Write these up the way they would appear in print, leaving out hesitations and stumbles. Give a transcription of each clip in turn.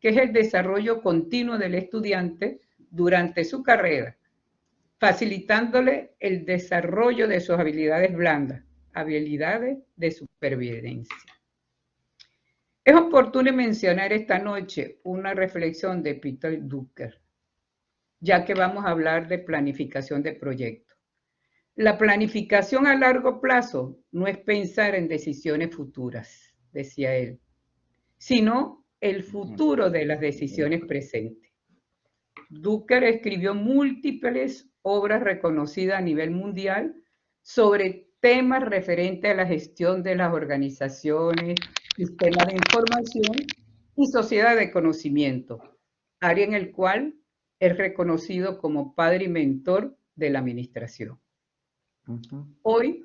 que es el desarrollo continuo del estudiante durante su carrera, facilitándole el desarrollo de sus habilidades blandas, habilidades de supervivencia. Es oportuno mencionar esta noche una reflexión de Peter Drucker, ya que vamos a hablar de planificación de proyectos. La planificación a largo plazo no es pensar en decisiones futuras, decía él, sino el futuro de las decisiones presentes. Drucker escribió múltiples obras reconocidas a nivel mundial sobre temas referentes a la gestión de las organizaciones, sistemas de información y sociedad de conocimiento, área en el cual es reconocido como padre y mentor de la administración. Hoy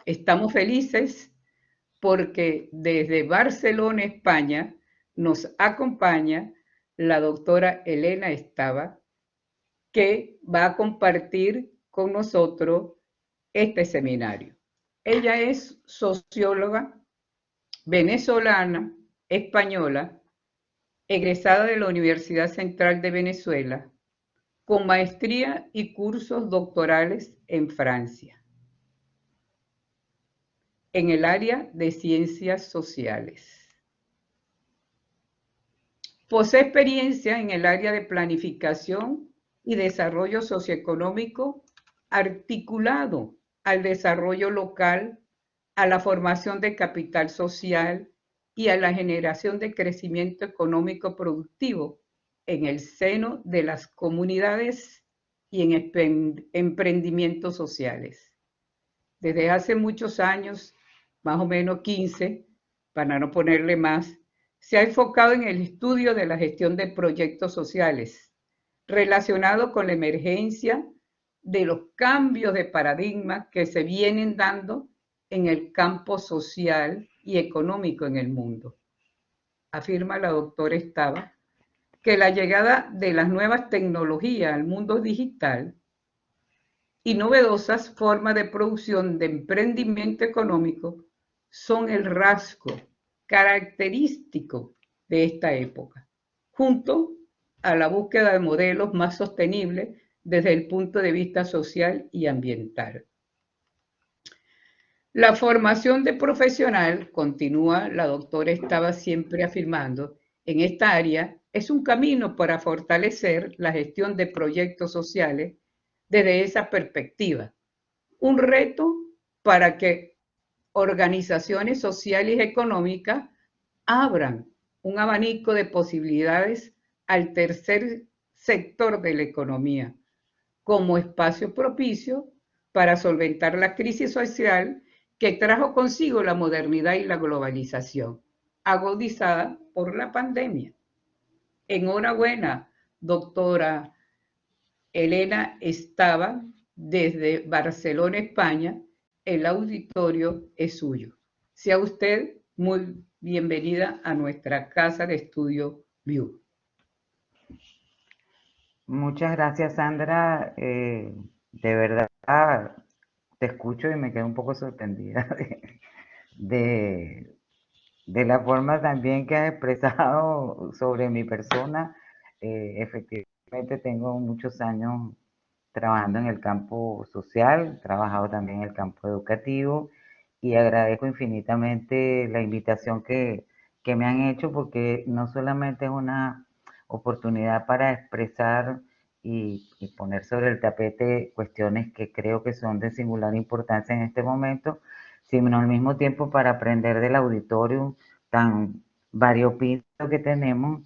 estamos felices porque desde Barcelona, España, nos acompaña la doctora Elena Estaba, que va a compartir con nosotros este seminario. Ella es socióloga venezolana, española, egresada de la Universidad Central de Venezuela, con maestría y cursos doctorales en Francia, en el área de ciencias sociales. Posee experiencia en el área de planificación y desarrollo socioeconómico articulado al desarrollo local, a la formación de capital social y a la generación de crecimiento económico productivo en el seno de las comunidades y en emprendimientos sociales. Desde hace muchos años, más o menos 15, para no ponerle más, se ha enfocado en el estudio de la gestión de proyectos sociales relacionado con la emergencia de los cambios de paradigma que se vienen dando en el campo social y económico en el mundo. Afirma la doctora Estaba que la llegada de las nuevas tecnologías al mundo digital y novedosas formas de producción de emprendimiento económico son el rasgo característico de esta época, junto a la búsqueda de modelos más sostenibles desde el punto de vista social y ambiental. La formación de profesional, continúa la doctora Estaba siempre afirmando, en esta área es un camino para fortalecer la gestión de proyectos sociales desde esa perspectiva. Un reto para que organizaciones sociales y económicas abran un abanico de posibilidades al tercer sector de la economía como espacio propicio para solventar la crisis social que trajo consigo la modernidad y la globalización, agudizada por la pandemia. Enhorabuena, doctora Elena Estaba, desde Barcelona, España. El auditorio es suyo. Sea usted muy bienvenida a nuestra casa de estudio View. Muchas gracias, Sandra. De verdad, te escucho y me quedo un poco sorprendida de, de la forma también que has expresado sobre mi persona. Efectivamente, tengo muchos años trabajando en el campo social, he trabajado también en el campo educativo y agradezco infinitamente la invitación que me han hecho porque no solamente es una oportunidad para expresar y poner sobre el tapete cuestiones que creo que son de singular importancia en este momento, sino al mismo tiempo para aprender del auditorio tan variopinto que tenemos.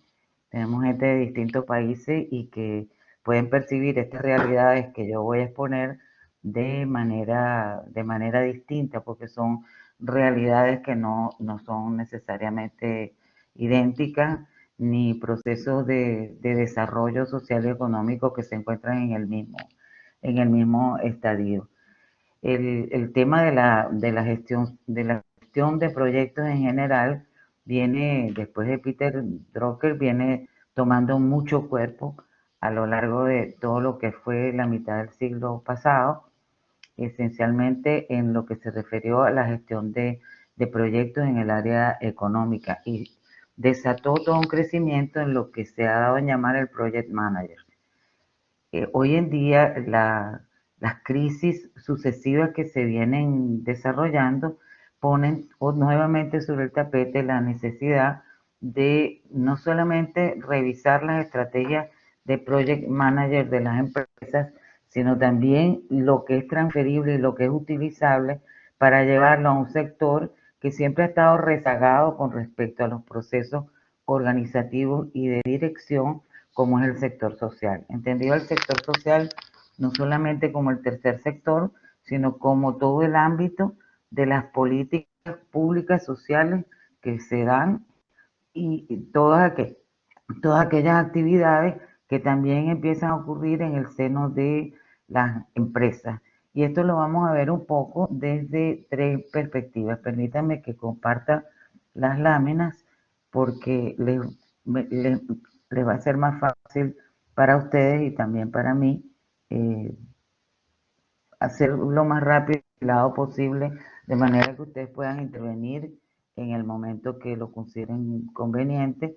Tenemos gente de distintos países y que pueden percibir estas realidades que yo voy a exponer de manera distinta, porque son realidades que no son necesariamente idénticas, ni procesos de desarrollo social y económico que se encuentran en el mismo estadio. El tema de la gestión de proyectos en general viene, después de Peter Drucker, viene tomando mucho cuerpo a lo largo de todo lo que fue la mitad del siglo pasado, esencialmente en lo que se refirió a la gestión de proyectos en el área económica. Y desató todo un crecimiento en lo que se ha dado en llamar el Project Manager. Hoy en día las crisis sucesivas que se vienen desarrollando ponen nuevamente sobre el tapete la necesidad de no solamente revisar las estrategias de Project Manager de las empresas, sino también lo que es transferible y lo que es utilizable para llevarlo a un sector que siempre ha estado rezagado con respecto a los procesos organizativos y de dirección, como es el sector social. Entendido el sector social no solamente como el tercer sector, sino como todo el ámbito de las políticas públicas sociales que se dan y todas aquellas actividades que también empiezan a ocurrir en el seno de las empresas. Y esto lo vamos a ver un poco desde tres perspectivas. Permítanme que comparta las láminas porque les va a ser más fácil para ustedes y también para mí hacer lo más rápido y claro posible, de manera que ustedes puedan intervenir en el momento que lo consideren conveniente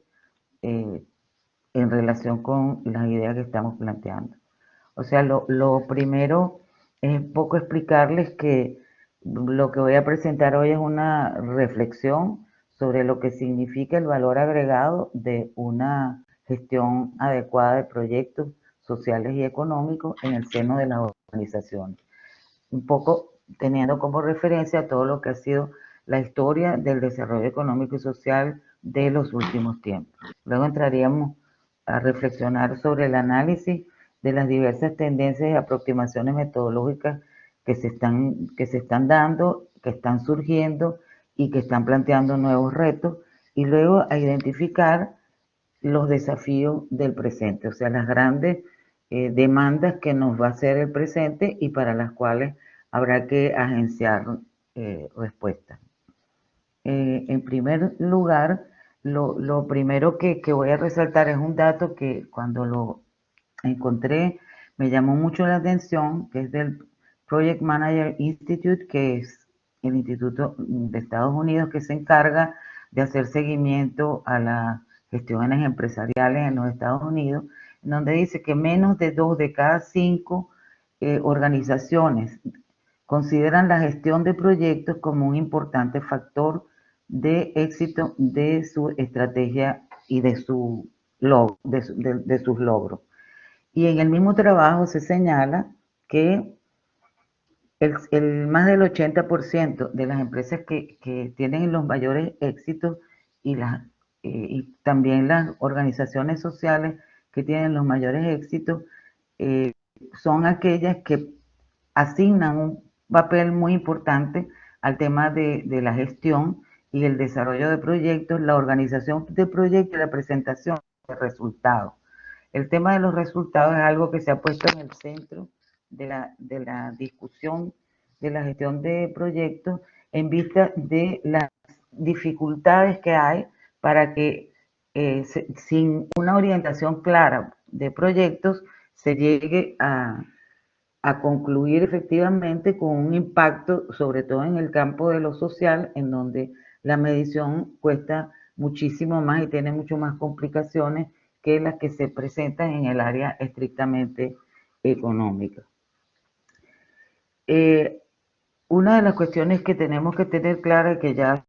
en relación con las ideas que estamos planteando. O sea, lo primero es un poco explicarles que lo que voy a presentar hoy es una reflexión sobre lo que significa el valor agregado de una gestión adecuada de proyectos sociales y económicos en el seno de las organizaciones. Un poco teniendo como referencia todo lo que ha sido la historia del desarrollo económico y social de los últimos tiempos. Luego entraríamos a reflexionar sobre el análisis de las diversas tendencias y aproximaciones metodológicas que se están dando, que están surgiendo y que están planteando nuevos retos, y luego a identificar los desafíos del presente, o sea, las grandes demandas que nos va a hacer el presente y para las cuales habrá que agenciar respuestas. En primer lugar, lo primero que voy a resaltar es un dato que cuando lo encontré me llamó mucho la atención, que es del Project Manager Institute, que es el instituto de Estados Unidos que se encarga de hacer seguimiento a las gestiones empresariales en los Estados Unidos, en donde dice que menos de 2 de cada 5 organizaciones consideran la gestión de proyectos como un importante factor de éxito de su estrategia y de sus logros. Y en el mismo trabajo se señala que más del 80% de las empresas que tienen los mayores éxitos y también las organizaciones sociales que tienen los mayores éxitos son aquellas que asignan un papel muy importante al tema de la gestión y el desarrollo de proyectos, la organización de proyectos y la presentación de resultados. El tema de los resultados es algo que se ha puesto en el centro de la discusión de la gestión de proyectos en vista de las dificultades que hay para que sin una orientación clara de proyectos se llegue a concluir efectivamente con un impacto, sobre todo en el campo de lo social, en donde la medición cuesta muchísimo más y tiene mucho más complicaciones que las que se presentan en el área estrictamente económica. Una de las cuestiones que tenemos que tener clara, que ya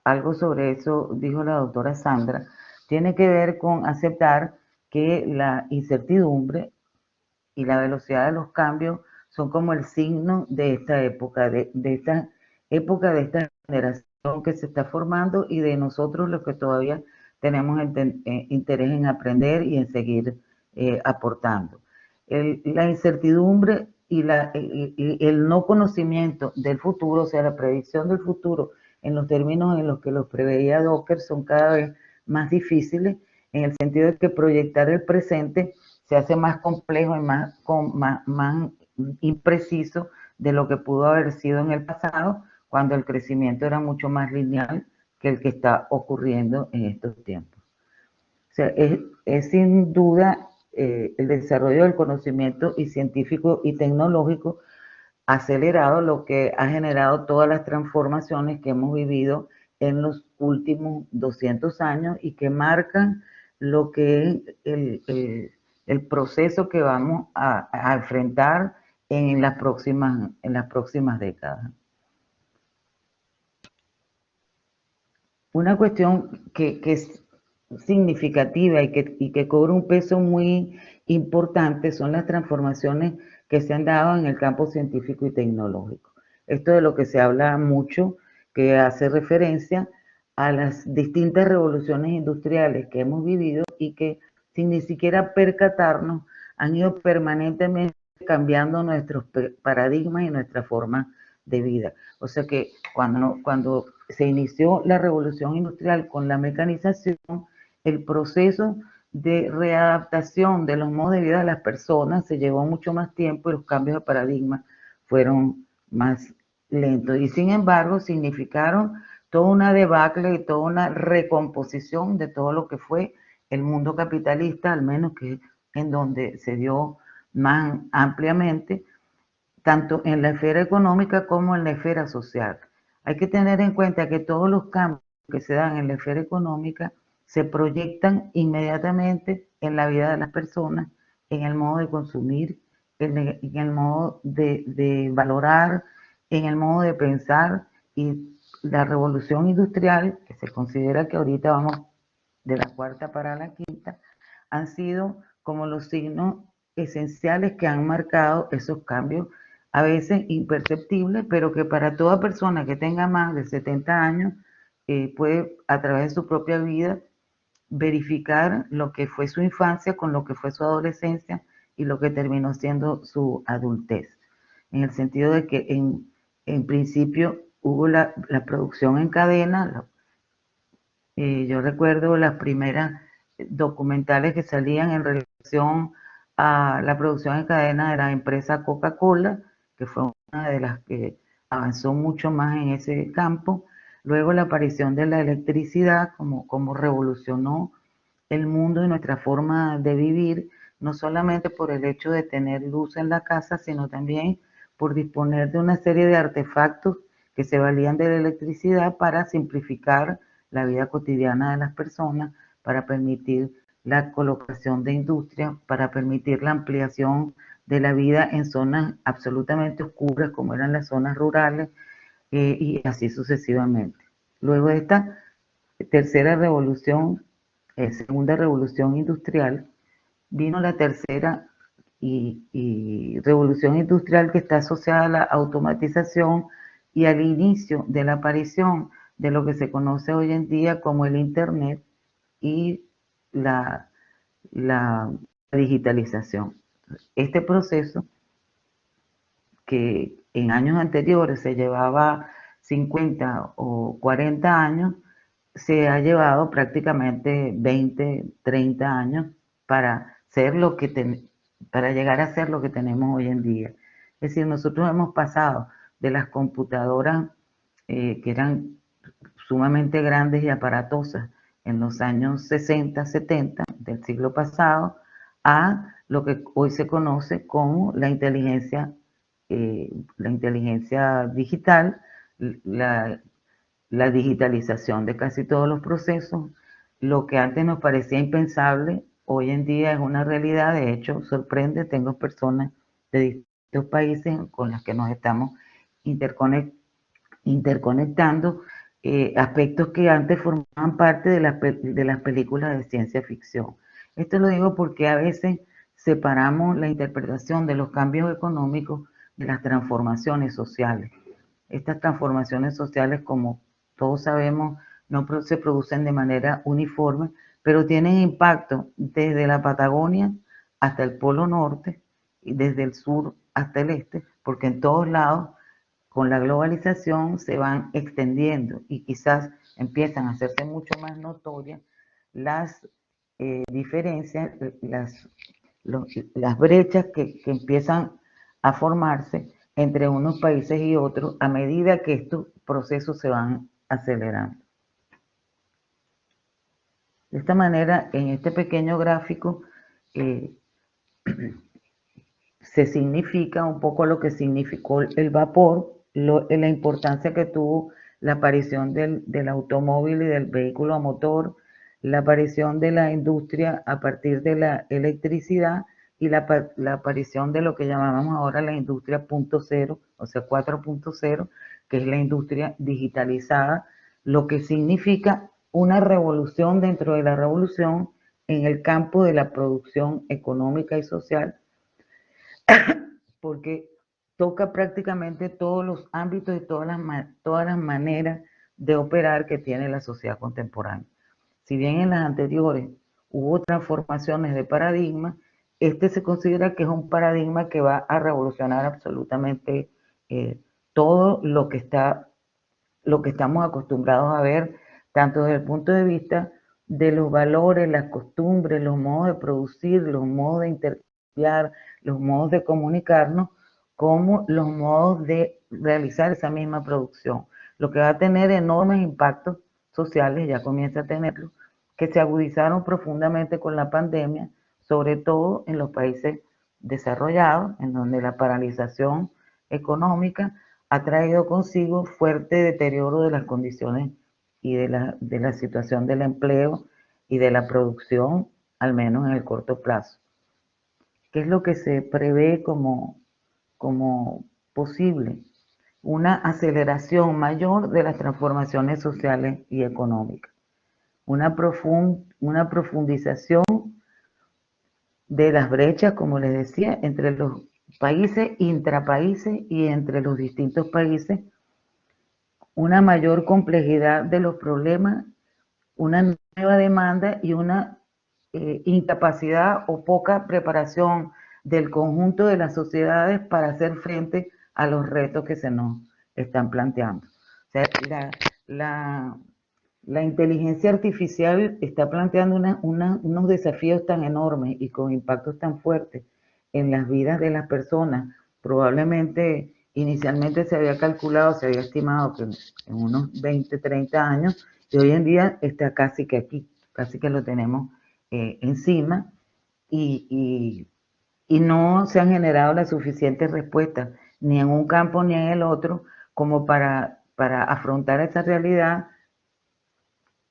algo sobre eso dijo la doctora Sandra, tiene que ver con aceptar que la incertidumbre y la velocidad de los cambios son como el signo de esta época, de esta generación que se está formando y de nosotros los que todavía tenemos interés en aprender y en seguir aportando. La incertidumbre y el no conocimiento del futuro, o sea, la predicción del futuro en los términos en los que los preveía Docker son cada vez más difíciles, en el sentido de que proyectar el presente se hace más complejo y más impreciso de lo que pudo haber sido en el pasado, cuando el crecimiento era mucho más lineal que el que está ocurriendo en estos tiempos. O sea, es sin duda el desarrollo del conocimiento y científico y tecnológico acelerado lo que ha generado todas las transformaciones que hemos vivido en los últimos 200 años y que marcan lo que es el proceso que vamos a enfrentar en las próximas décadas. Una cuestión que es significativa y que cobra un peso muy importante son las transformaciones que se han dado en el campo científico y tecnológico. Esto de lo que se habla mucho, que hace referencia a las distintas revoluciones industriales que hemos vivido y que sin ni siquiera percatarnos han ido permanentemente cambiando nuestros paradigmas y nuestra forma de vida. O sea que cuando se inició la revolución industrial con la mecanización, el proceso de readaptación de los modos de vida de las personas se llevó mucho más tiempo y los cambios de paradigma fueron más lentos. Y sin embargo, significaron toda una debacle y toda una recomposición de todo lo que fue el mundo capitalista, al menos que en donde se dio más ampliamente, tanto en la esfera económica como en la esfera social. Hay que tener en cuenta que todos los cambios que se dan en la esfera económica se proyectan inmediatamente en la vida de las personas, en el modo de consumir, en el modo de valorar, en el modo de pensar, y la revolución industrial, que se considera que ahorita vamos de la cuarta para la quinta, han sido como los signos esenciales que han marcado esos cambios, a veces imperceptibles, pero que para toda persona que tenga más de 70 años puede a través de su propia vida verificar lo que fue su infancia con lo que fue su adolescencia y lo que terminó siendo su adultez. En el sentido de que en principio hubo la producción en cadena. Yo recuerdo las primeras documentales que salían en relación a la producción en cadena de la empresa Coca-Cola, que fue una de las que avanzó mucho más en ese campo. Luego la aparición de la electricidad, como revolucionó el mundo y nuestra forma de vivir, no solamente por el hecho de tener luz en la casa, sino también por disponer de una serie de artefactos que se valían de la electricidad para simplificar la vida cotidiana de las personas, para permitir la colocación de industria, para permitir la ampliación de la vida en zonas absolutamente oscuras como eran las zonas rurales, y así sucesivamente. Luego de esta tercera revolución, segunda revolución industrial, vino la tercera y revolución industrial, que está asociada a la automatización y al inicio de la aparición de lo que se conoce hoy en día como el Internet y la digitalización. Este proceso, que en años anteriores se llevaba 50 o 40 años, se ha llevado prácticamente 20, 30 años para ser para llegar a ser lo que tenemos hoy en día. Es decir, nosotros hemos pasado de las computadoras que eran sumamente grandes y aparatosas en los años 60, 70 del siglo pasado, a lo que hoy se conoce como la inteligencia digital, la digitalización de casi todos los procesos. Lo que antes nos parecía impensable, hoy en día es una realidad. De hecho, sorprende, tengo personas de distintos países con las que nos estamos interconectando, aspectos que antes formaban parte de las películas de ciencia ficción. Esto lo digo porque a veces separamos la interpretación de los cambios económicos de las transformaciones sociales. Estas transformaciones sociales, como todos sabemos, no se producen de manera uniforme, pero tienen impacto desde la Patagonia hasta el Polo Norte y desde el sur hasta el este, porque en todos lados con la globalización se van extendiendo y quizás empiezan a hacerse mucho más notorias las diferencias, las brechas que empiezan a formarse entre unos países y otros a medida que estos procesos se van acelerando. De esta manera, en este pequeño gráfico se significa un poco lo que significó el vapor, la importancia que tuvo la aparición del automóvil y del vehículo a motor, la aparición de la industria a partir de la electricidad y la aparición de lo que llamamos ahora la industria 0.0, o sea, 4.0, que es la industria digitalizada, lo que significa una revolución dentro de la revolución en el campo de la producción económica y social, porque toca prácticamente todos los ámbitos y todas las maneras de operar que tiene la sociedad contemporánea. Si bien en las anteriores hubo transformaciones de paradigma, este se considera que es un paradigma que va a revolucionar absolutamente todo lo que estamos acostumbrados a ver, tanto desde el punto de vista de los valores, las costumbres, los modos de producir, los modos de intercambiar, los modos de comunicarnos, como los modos de realizar esa misma producción. Lo que va a tener enormes impactos sociales, ya comienza a tenerlo, que se agudizaron profundamente con la pandemia, sobre todo en los países desarrollados, en donde la paralización económica ha traído consigo fuerte deterioro de las condiciones y de la situación del empleo y de la producción, al menos en el corto plazo. ¿Qué es lo que se prevé como posible? Una aceleración mayor de las transformaciones sociales y económicas, una profundización de las brechas, como les decía, entre los países, intrapaíses y entre los distintos países, una mayor complejidad de los problemas, una nueva demanda y una incapacidad o poca preparación del conjunto de las sociedades para hacer frente a los retos que se nos están planteando. O sea, la inteligencia artificial está planteando unos desafíos tan enormes y con impactos tan fuertes en las vidas de las personas. Probablemente inicialmente se había calculado, se había estimado que en unos 20, 30 años, y hoy en día está casi que aquí, casi que lo tenemos encima, y no se han generado las suficientes respuestas, ni en un campo ni en el otro, como para afrontar esa realidad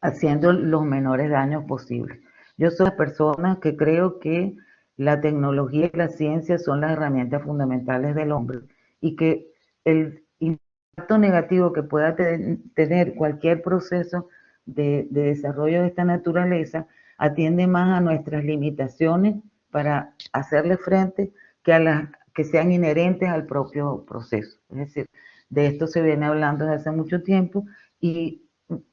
haciendo los menores daños posibles. Yo soy una persona que creo que la tecnología y la ciencia son las herramientas fundamentales del hombre y que el impacto negativo que pueda tener cualquier proceso de desarrollo de esta naturaleza atiende más a nuestras limitaciones para hacerle frente que a las que sean inherentes al propio proceso. Es decir, de esto se viene hablando desde hace mucho tiempo y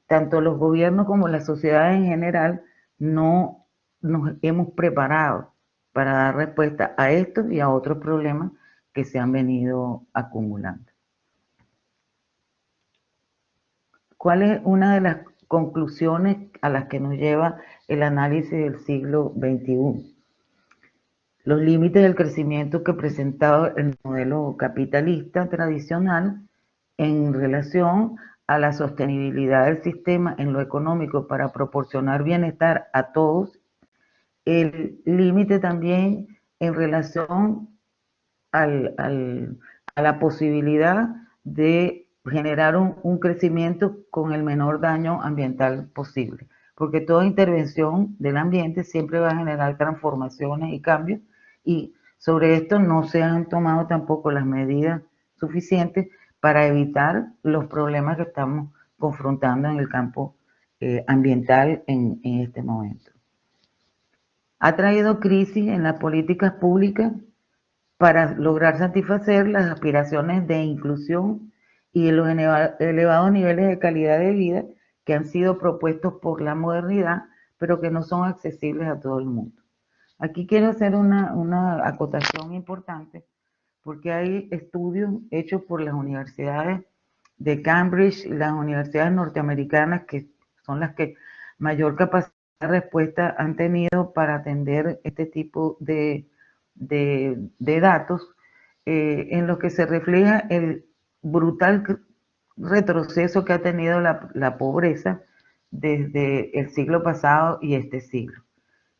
tanto los gobiernos como la sociedad en general no nos hemos preparado para dar respuesta a estos y a otros problemas que se han venido acumulando. ¿Cuál es una de las conclusiones a las que nos lleva el análisis del siglo XXI? Los límites del crecimiento que presentaba el modelo capitalista tradicional en relación a la sostenibilidad del sistema en lo económico para proporcionar bienestar a todos, el límite también en relación a la posibilidad de generar un crecimiento con el menor daño ambiental posible, porque toda intervención del ambiente siempre va a generar transformaciones y cambios, y sobre esto no se han tomado tampoco las medidas suficientes para evitar los problemas que estamos confrontando en el campo ambiental en este momento. Ha traído crisis en las políticas públicas para lograr satisfacer las aspiraciones de inclusión y los elevados niveles de calidad de vida que han sido propuestos por la modernidad, pero que no son accesibles a todo el mundo. Aquí quiero hacer una acotación importante, porque hay estudios hechos por las universidades de Cambridge y las universidades norteamericanas, que son las que mayor capacidad de respuesta han tenido para atender este tipo de datos, en los que se refleja el brutal retroceso que ha tenido la pobreza desde el siglo pasado y este siglo.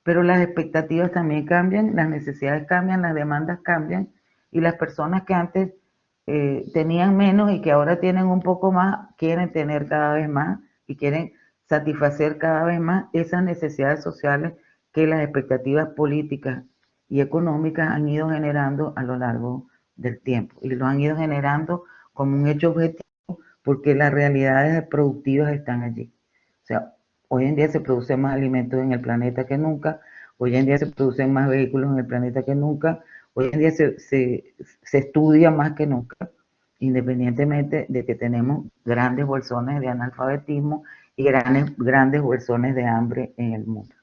Pero las expectativas también cambian, las necesidades cambian, las demandas cambian, y las personas que antes tenían menos y que ahora tienen un poco más, quieren tener cada vez más y quieren satisfacer cada vez más esas necesidades sociales que las expectativas políticas y económicas han ido generando a lo largo del tiempo y lo han ido generando como un hecho objetivo porque las realidades productivas están allí. O sea, hoy en día se producen más alimentos en el planeta que nunca, hoy en día se producen más vehículos en el planeta que nunca, hoy en día se estudia más que nunca, independientemente de que tenemos grandes bolsones de analfabetismo y grandes bolsones de hambre en el mundo.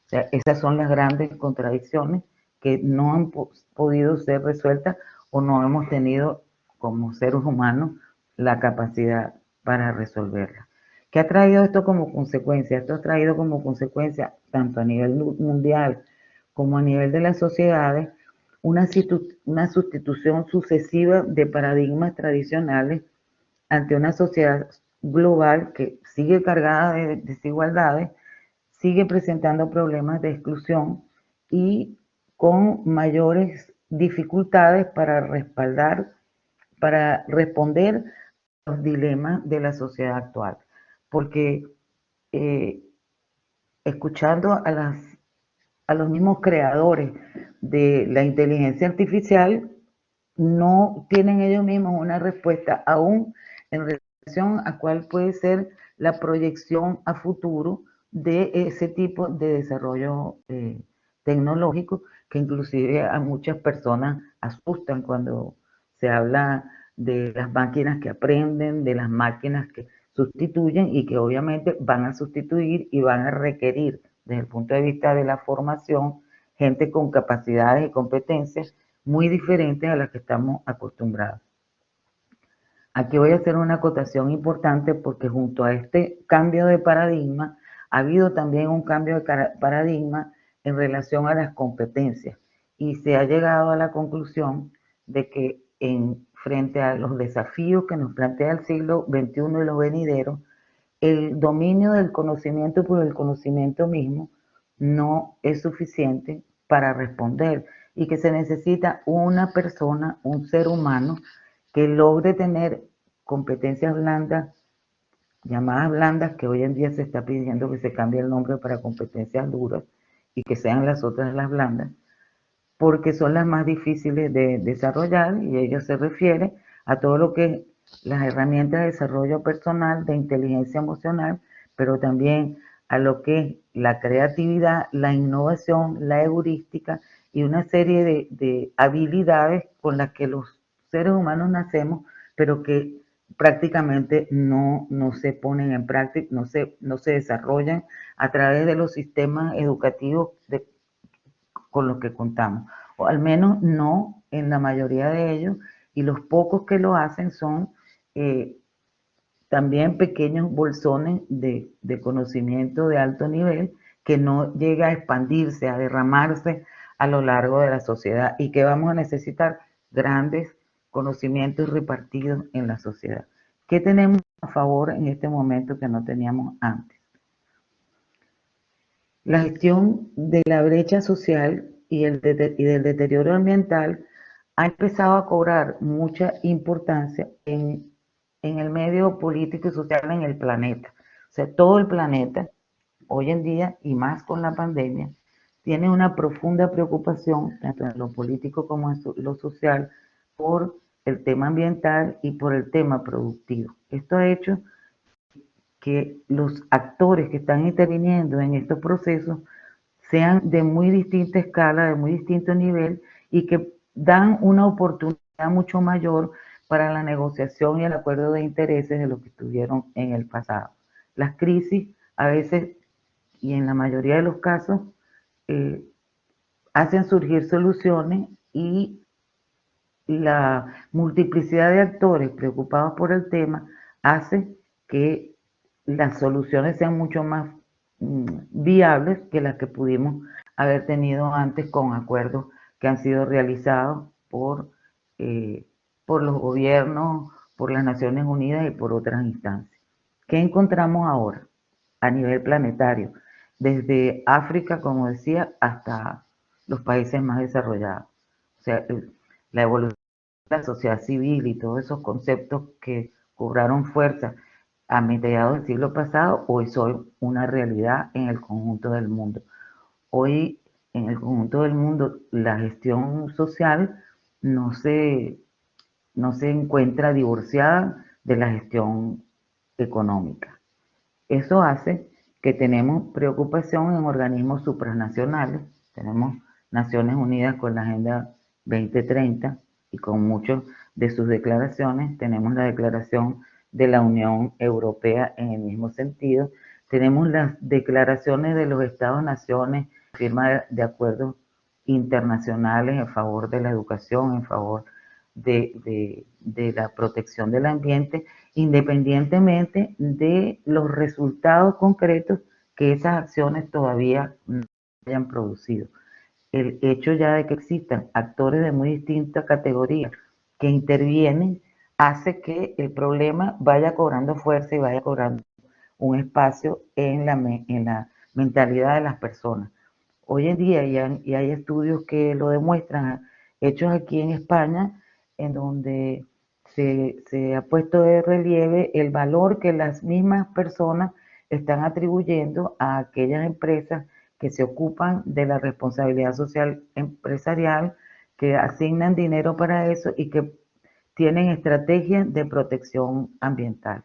O sea, esas son las grandes contradicciones que no han podido ser resueltas o no hemos tenido como seres humanos la capacidad para resolverlas. ¿Qué ha traído esto como consecuencia? Esto ha traído como consecuencia, tanto a nivel mundial como a nivel de las sociedades, una sustitución sucesiva de paradigmas tradicionales ante una sociedad global que sigue cargada de desigualdades, sigue presentando problemas de exclusión y con mayores dificultades para para responder a los dilemas de la sociedad actual. Porque eh, escuchando a los mismos creadores de la inteligencia artificial, no tienen ellos mismos una respuesta aún en relación a cuál puede ser la proyección a futuro de ese tipo de desarrollo tecnológico que inclusive a muchas personas asustan cuando se habla de las máquinas que aprenden, de las máquinas que sustituyen y que obviamente van a sustituir y van a requerir desde el punto de vista de la formación gente con capacidades y competencias muy diferentes a las que estamos acostumbrados. Aquí voy a hacer una acotación importante porque junto a este cambio de paradigma ha habido también un cambio de paradigma en relación a las competencias y se ha llegado a la conclusión de que frente a los desafíos que nos plantea el siglo XXI y los venideros, el dominio del conocimiento por el conocimiento mismo no es suficiente para responder y que se necesita una persona, un ser humano, que logre tener competencias blandas, llamadas blandas, que hoy en día se está pidiendo que se cambie el nombre para competencias duras y que sean las otras las blandas, porque son las más difíciles de desarrollar y ello se refiere a todo lo que es las herramientas de desarrollo personal, de inteligencia emocional, pero también a lo que es la creatividad, la innovación, la heurística y una serie de habilidades con las que los seres humanos nacemos, pero que prácticamente no se ponen en práctica, no se desarrollan a través de los sistemas educativos con los que contamos, o al menos no en la mayoría de ellos, y los pocos que lo hacen son también pequeños bolsones de conocimiento de alto nivel que no llega a expandirse, a derramarse a lo largo de la sociedad y que vamos a necesitar grandes conocimientos repartidos en la sociedad. ¿Qué tenemos a favor en este momento que no teníamos antes? La gestión de la brecha social y del deterioro ambiental ha empezado a cobrar mucha importancia en el medio político y social en el planeta. O sea, todo el planeta, hoy en día, y más con la pandemia, tiene una profunda preocupación, tanto en lo político como en lo social, por el tema ambiental y por el tema productivo. Esto ha hecho que los actores que están interviniendo en estos procesos sean de muy distinta escala, de muy distinto nivel y que dan una oportunidad mucho mayor para la negociación y el acuerdo de intereses de lo que tuvieron en el pasado. Las crisis a veces y en la mayoría de los casos eh, hacen surgir soluciones y la multiplicidad de actores preocupados por el tema hace que las soluciones sean mucho más viables que las que pudimos haber tenido antes con acuerdos que han sido realizados por los gobiernos, por las Naciones Unidas y por otras instancias. ¿Qué encontramos ahora a nivel planetario? Desde África, como decía, hasta los países más desarrollados. O sea, la evolución la sociedad civil y todos esos conceptos que cobraron fuerza a mediados del siglo pasado, hoy son una realidad en el conjunto del mundo. Hoy, en el conjunto del mundo, la gestión social no se, no se encuentra divorciada de la gestión económica. Eso hace que tenemos preocupación en organismos supranacionales. Tenemos Naciones Unidas con la Agenda 2030 y con muchas de sus declaraciones. Tenemos la declaración de la Unión Europea en el mismo sentido. Tenemos las declaraciones de los Estados-naciones, firma de acuerdos internacionales en favor de la educación, en favor de la protección del ambiente, independientemente de los resultados concretos que esas acciones todavía no hayan producido. El hecho ya de que existan actores de muy distintas categorías que intervienen hace que el problema vaya cobrando fuerza y vaya cobrando un espacio en la mentalidad de las personas. Hoy en día y hay estudios que lo demuestran, hechos aquí en España, en donde se ha puesto de relieve el valor que las mismas personas están atribuyendo a aquellas empresas que se ocupan de la responsabilidad social empresarial, que asignan dinero para eso y que tienen estrategias de protección ambiental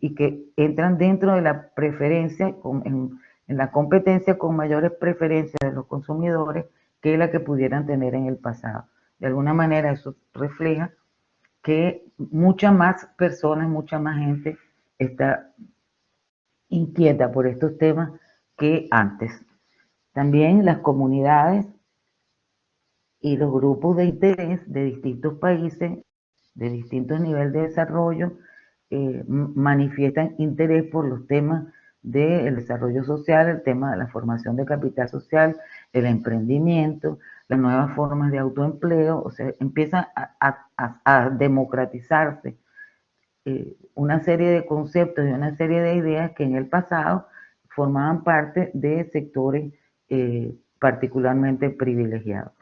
y que entran dentro de la preferencia, en la competencia con mayores preferencias de los consumidores que la que pudieran tener en el pasado. De alguna manera eso refleja que muchas más personas, mucha más gente está inquieta por estos temas que antes. También las comunidades y los grupos de interés de distintos países, de distintos niveles de desarrollo, manifiestan interés por los temas del desarrollo social, el tema de la formación de capital social, el emprendimiento, las nuevas formas de autoempleo, o sea, empieza a democratizarse una serie de conceptos y una serie de ideas que en el pasado formaban parte de sectores particularmente privilegiados.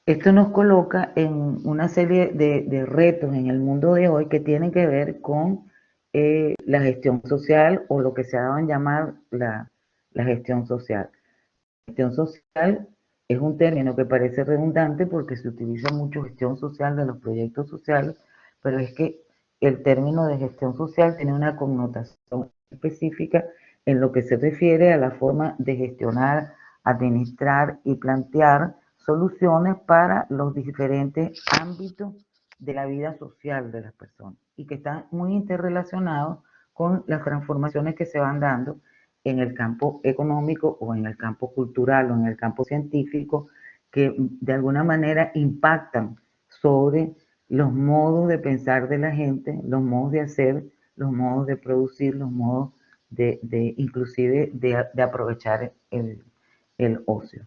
Esto nos coloca en una serie de retos en el mundo de hoy que tienen que ver con la gestión social o lo que se ha dado en llamar la gestión social. La gestión social es un término que parece redundante porque se utiliza mucho gestión social de los proyectos sociales, pero es que el término de gestión social tiene una connotación específica en lo que se refiere a la forma de gestionar, administrar y plantear soluciones para los diferentes ámbitos de la vida social de las personas y que están muy interrelacionados con las transformaciones que se van dando en el campo económico o en el campo cultural o en el campo científico que de alguna manera impactan sobre los modos de pensar de la gente, los modos de hacer, los modos de producir, los modos inclusive de aprovechar el ocio.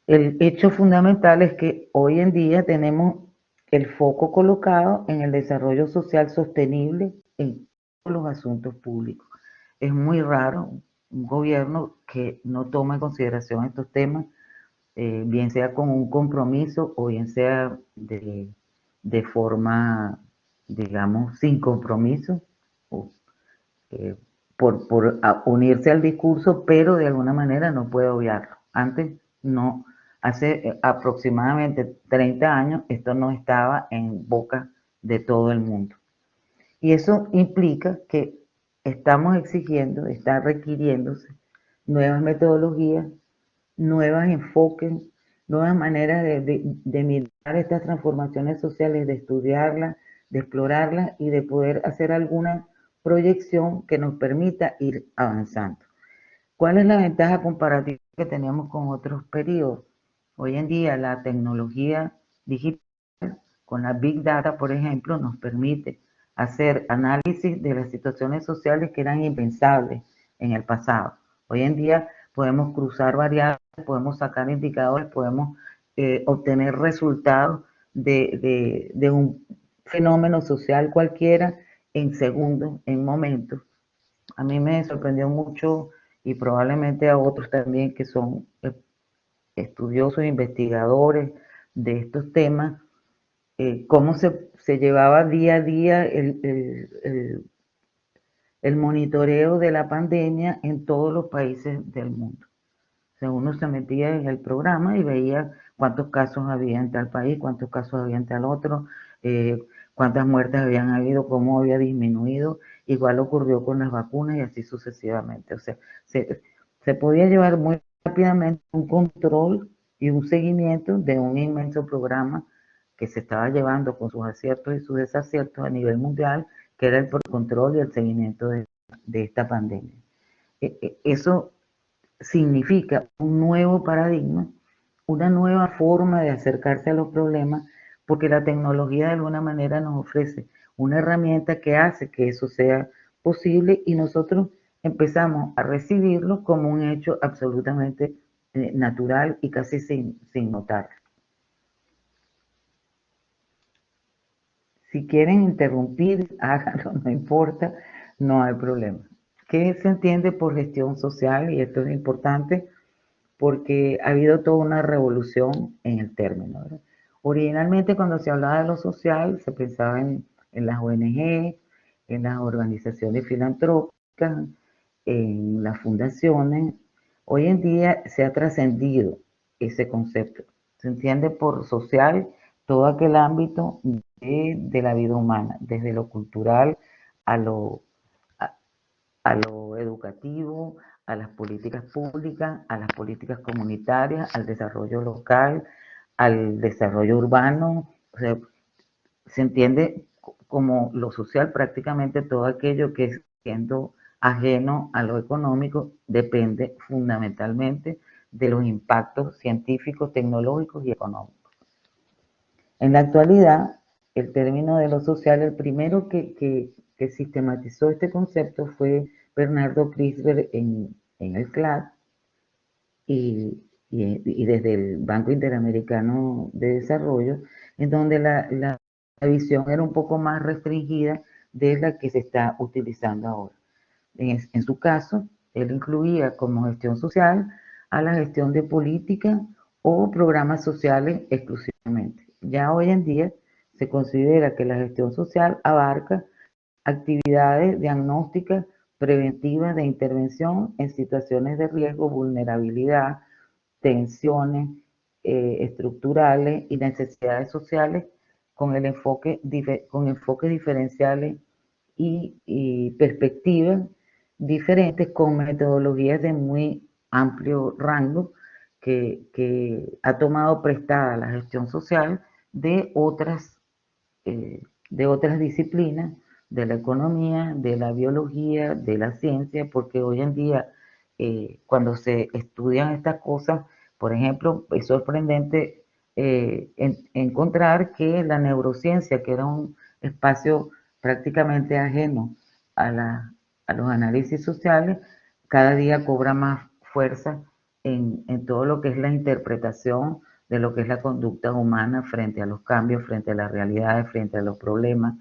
El hecho fundamental es que hoy en día tenemos el foco colocado en el desarrollo social sostenible en todos los asuntos públicos. Es muy raro un gobierno que no toma en consideración estos temas, bien sea con un compromiso o bien sea de forma, digamos, sin compromiso, o, por unirse al discurso, pero de alguna manera no puede obviarlo. Antes no, hace aproximadamente 30 años esto no estaba en boca de todo el mundo. Y eso implica que estamos exigiendo, está requiriéndose nuevas metodologías, nuevos enfoques, nuevas maneras de mirar estas transformaciones sociales, de estudiarlas, de explorarlas y de poder hacer alguna proyección que nos permita ir avanzando. ¿Cuál es la ventaja comparativa que tenemos con otros periodos? Hoy en día la tecnología digital, con la Big Data, por ejemplo, nos permite hacer análisis de las situaciones sociales que eran impensables en el pasado. Hoy en día podemos cruzar variables, podemos sacar indicadores, podemos obtener resultados de un fenómeno social cualquiera en segundos, en momentos. A mí me sorprendió mucho y probablemente a otros también que son estudiosos, investigadores de estos temas, cómo se llevaba día a día el monitoreo de la pandemia en todos los países del mundo. O sea, uno se metía en el programa y veía cuántos casos había en tal país, cuántos casos había en tal otro, cuántas muertes habían habido, cómo había disminuido. Igual ocurrió con las vacunas y así sucesivamente. O sea, se podía llevar muy rápidamente un control y un seguimiento de un inmenso programa que se estaba llevando con sus aciertos y sus desaciertos a nivel mundial, que era el control y el seguimiento de esta pandemia. Eso significa un nuevo paradigma, una nueva forma de acercarse a los problemas, porque la tecnología de alguna manera nos ofrece una herramienta que hace que eso sea posible y nosotros empezamos a recibirlo como un hecho absolutamente natural y casi sin notar. Si quieren interrumpir, háganlo, no importa, no hay problema. ¿Qué se entiende por gestión social? Y esto es importante porque ha habido toda una revolución en el término, ¿verdad? Originalmente cuando se hablaba de lo social se pensaba en las ONG, en las organizaciones filantrópicas, en las fundaciones. Hoy en día se ha trascendido ese concepto. Se entiende por social todo aquel ámbito de la vida humana, desde lo cultural a lo, a, a lo educativo, a las políticas públicas, a las políticas comunitarias, al desarrollo local, al desarrollo urbano. O sea, se entiende como lo social prácticamente todo aquello que es siendo ajeno a lo económico depende fundamentalmente de los impactos científicos, tecnológicos y económicos. En la actualidad, el término de lo social, el primero que sistematizó este concepto fue Bernardo Krisber en el CLAD y desde el Banco Interamericano de Desarrollo, en donde la visión era un poco más restringida de la que se está utilizando ahora. En su caso, él incluía como gestión social a la gestión de política o programas sociales exclusivamente. Ya hoy en día se considera que la gestión social abarca actividades diagnósticas, preventivas de intervención en situaciones de riesgo, vulnerabilidad, tensiones estructurales y necesidades sociales con enfoques diferenciales y perspectivas diferentes con metodologías de muy amplio rango que ha tomado prestada la gestión social de otras disciplinas, de la economía, de la biología, de la ciencia, porque hoy en día cuando se estudian estas cosas, por ejemplo, es sorprendente encontrar que la neurociencia, que era un espacio prácticamente ajeno a, a los análisis sociales, cada día cobra más fuerza en todo lo que es la interpretación de lo que es la conducta humana frente a los cambios, frente a las realidades, frente a los problemas.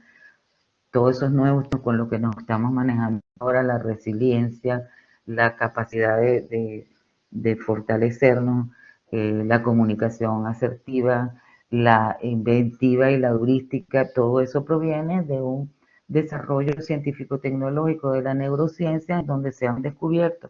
Todo eso es nuevo con lo que nos estamos manejando ahora, la resiliencia, la capacidad de fortalecernos, la comunicación asertiva, la inventiva y la heurística, todo eso proviene de un desarrollo científico-tecnológico de la neurociencia en donde se han descubierto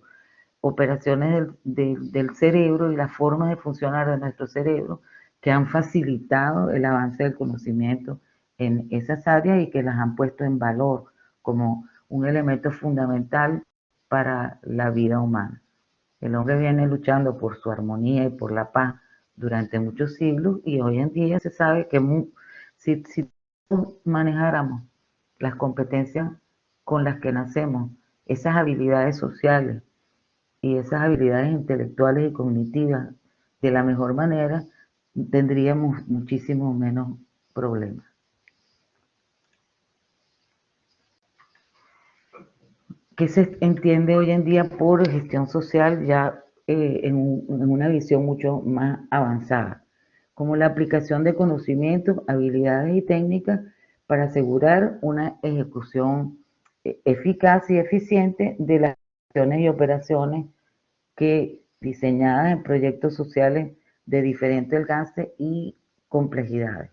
operaciones del cerebro y la forma de funcionar de nuestro cerebro que han facilitado el avance del conocimiento en esas áreas y que las han puesto en valor como un elemento fundamental para la vida humana. El hombre viene luchando por su armonía y por la paz durante muchos siglos y hoy en día se sabe que si manejáramos las competencias con las que nacemos, esas habilidades sociales, y esas habilidades intelectuales y cognitivas de la mejor manera, tendríamos muchísimo menos problemas. ¿Qué se entiende hoy en día por gestión social ya en una visión mucho más avanzada? Como la aplicación de conocimientos, habilidades y técnicas para asegurar una ejecución eficaz y eficiente de las acciones y operaciones que diseñadas en proyectos sociales de diferente alcance y complejidades.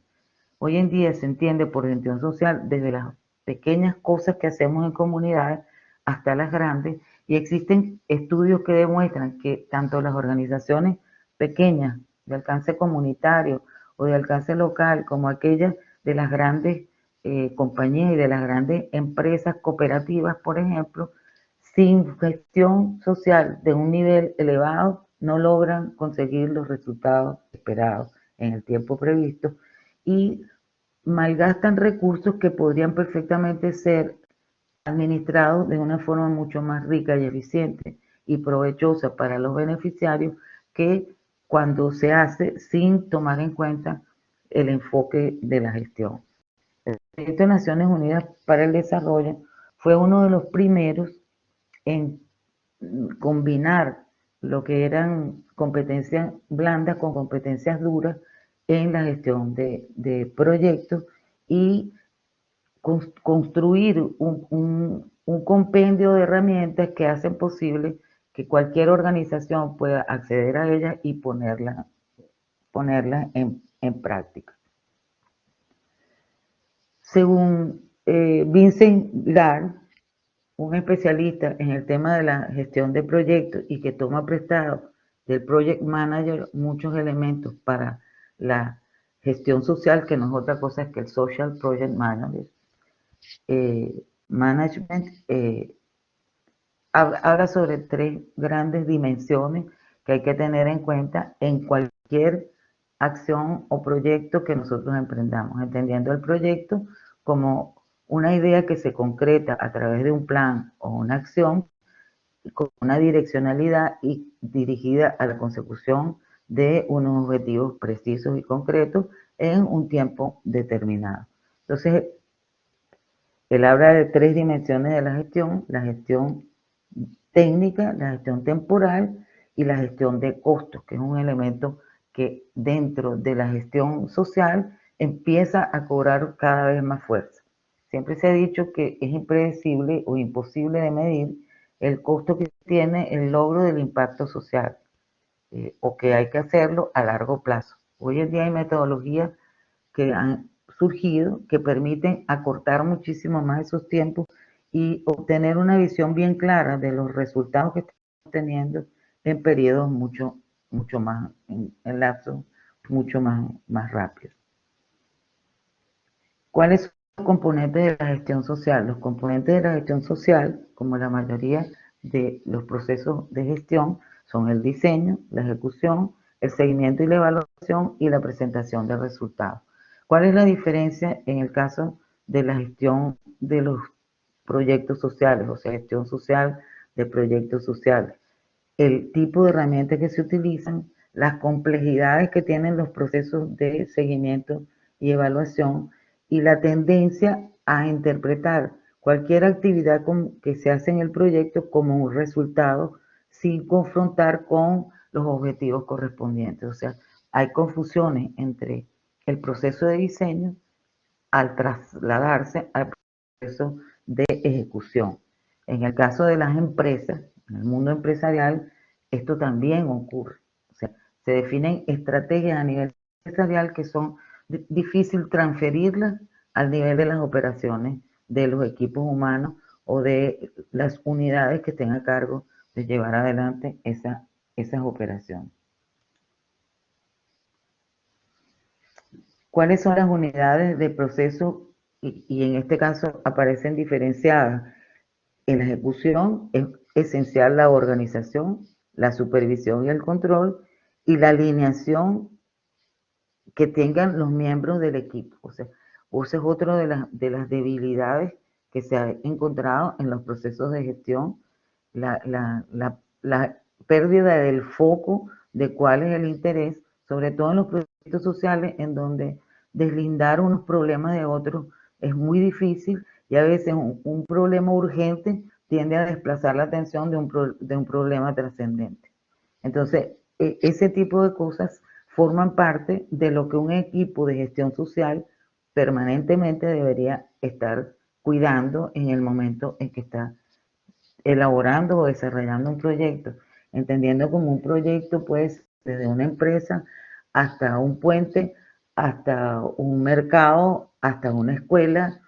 Hoy en día se entiende por gestión social desde las pequeñas cosas que hacemos en comunidades hasta las grandes, y existen estudios que demuestran que tanto las organizaciones pequeñas de alcance comunitario o de alcance local como aquellas de las grandes compañías y de las grandes empresas cooperativas, por ejemplo, sin gestión social de un nivel elevado, no logran conseguir los resultados esperados en el tiempo previsto y malgastan recursos que podrían perfectamente ser administrados de una forma mucho más rica y eficiente y provechosa para los beneficiarios que cuando se hace sin tomar en cuenta el enfoque de la gestión. El proyecto de Naciones Unidas para el Desarrollo fue uno de los primeros en combinar lo que eran competencias blandas con competencias duras en la gestión de proyectos y construir un compendio de herramientas que hacen posible que cualquier organización pueda acceder a ellas y ponerlas en práctica. Según Vincent Lar, un especialista en el tema de la gestión de proyectos y que toma prestado del Project Manager muchos elementos para la gestión social, que no es otra cosa que el Social Project Manager, Management, habla sobre tres grandes dimensiones que hay que tener en cuenta en cualquier acción o proyecto que nosotros emprendamos, entendiendo el proyecto como una idea que se concreta a través de un plan o una acción con una direccionalidad y dirigida a la consecución de unos objetivos precisos y concretos en un tiempo determinado. Entonces, él habla de tres dimensiones de la gestión técnica, la gestión temporal y la gestión de costos, que es un elemento que dentro de la gestión social empieza a cobrar cada vez más fuerza. Siempre se ha dicho que es impredecible o imposible de medir el costo que tiene el logro del impacto social o que hay que hacerlo a largo plazo. Hoy en día hay metodologías que han surgido que permiten acortar muchísimo más esos tiempos y obtener una visión bien clara de los resultados que estamos teniendo en periodos mucho más, en lapsos mucho más rápidos. ¿Cuáles son los componentes de la gestión social? Los componentes de la gestión social, como la mayoría de los procesos de gestión, son el diseño, la ejecución, el seguimiento y la evaluación y la presentación de resultados. ¿Cuál es la diferencia en el caso de la gestión de los proyectos sociales, o sea, gestión social de proyectos sociales? El tipo de herramientas que se utilizan, las complejidades que tienen los procesos de seguimiento y evaluación y la tendencia a interpretar cualquier actividad que se hace en el proyecto como un resultado sin confrontar con los objetivos correspondientes. O sea, hay confusiones entre el proceso de diseño al trasladarse al proceso de ejecución. En el caso de las empresas, en el mundo empresarial, esto también ocurre. O sea, se definen estrategias a nivel empresarial que son difícil transferirlas al nivel de las operaciones de los equipos humanos o de las unidades que estén a cargo de llevar adelante esas operaciones. ¿Cuáles son las unidades de proceso? Y en este caso aparecen diferenciadas. En la ejecución es esencial la organización, la supervisión y el control y la alineación que tengan los miembros del equipo. O sea, esa es otra de las debilidades que se ha encontrado en los procesos de gestión, la pérdida del foco de cuál es el interés, sobre todo en los proyectos sociales en donde deslindar unos problemas de otros es muy difícil y a veces un problema urgente tiende a desplazar la atención de un problema trascendente. Entonces, ese tipo de cosas forman parte de lo que un equipo de gestión social permanentemente debería estar cuidando en el momento en que está elaborando o desarrollando un proyecto, entendiendo como un proyecto pues desde una empresa hasta un puente, hasta un mercado, hasta una escuela.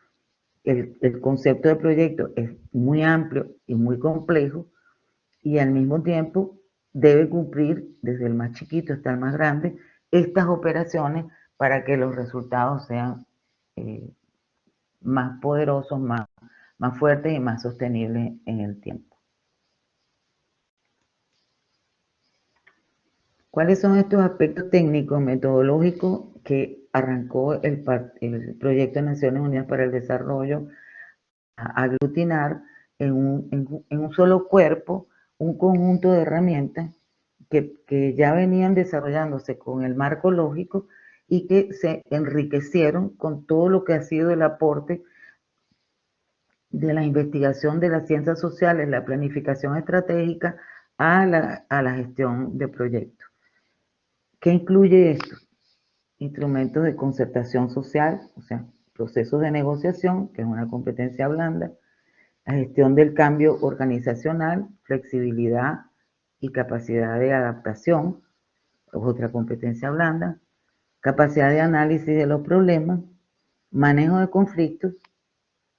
El concepto de proyecto es muy amplio y muy complejo y al mismo tiempo debe cumplir desde el más chiquito hasta el más grande estas operaciones para que los resultados sean más poderosos, más fuertes y más sostenibles en el tiempo. ¿Cuáles son estos aspectos técnicos, metodológicos que arrancó el proyecto de Naciones Unidas para el Desarrollo a aglutinar en un solo cuerpo un conjunto de herramientas que ya venían desarrollándose con el marco lógico y que se enriquecieron con todo lo que ha sido el aporte de la investigación de las ciencias sociales, la planificación estratégica a la gestión de proyectos? ¿Qué incluye esto? Instrumentos de concertación social, o sea, procesos de negociación, que es una competencia blanda, la gestión del cambio organizacional, flexibilidad y capacidad de adaptación, es otra competencia blanda, capacidad de análisis de los problemas, manejo de conflictos,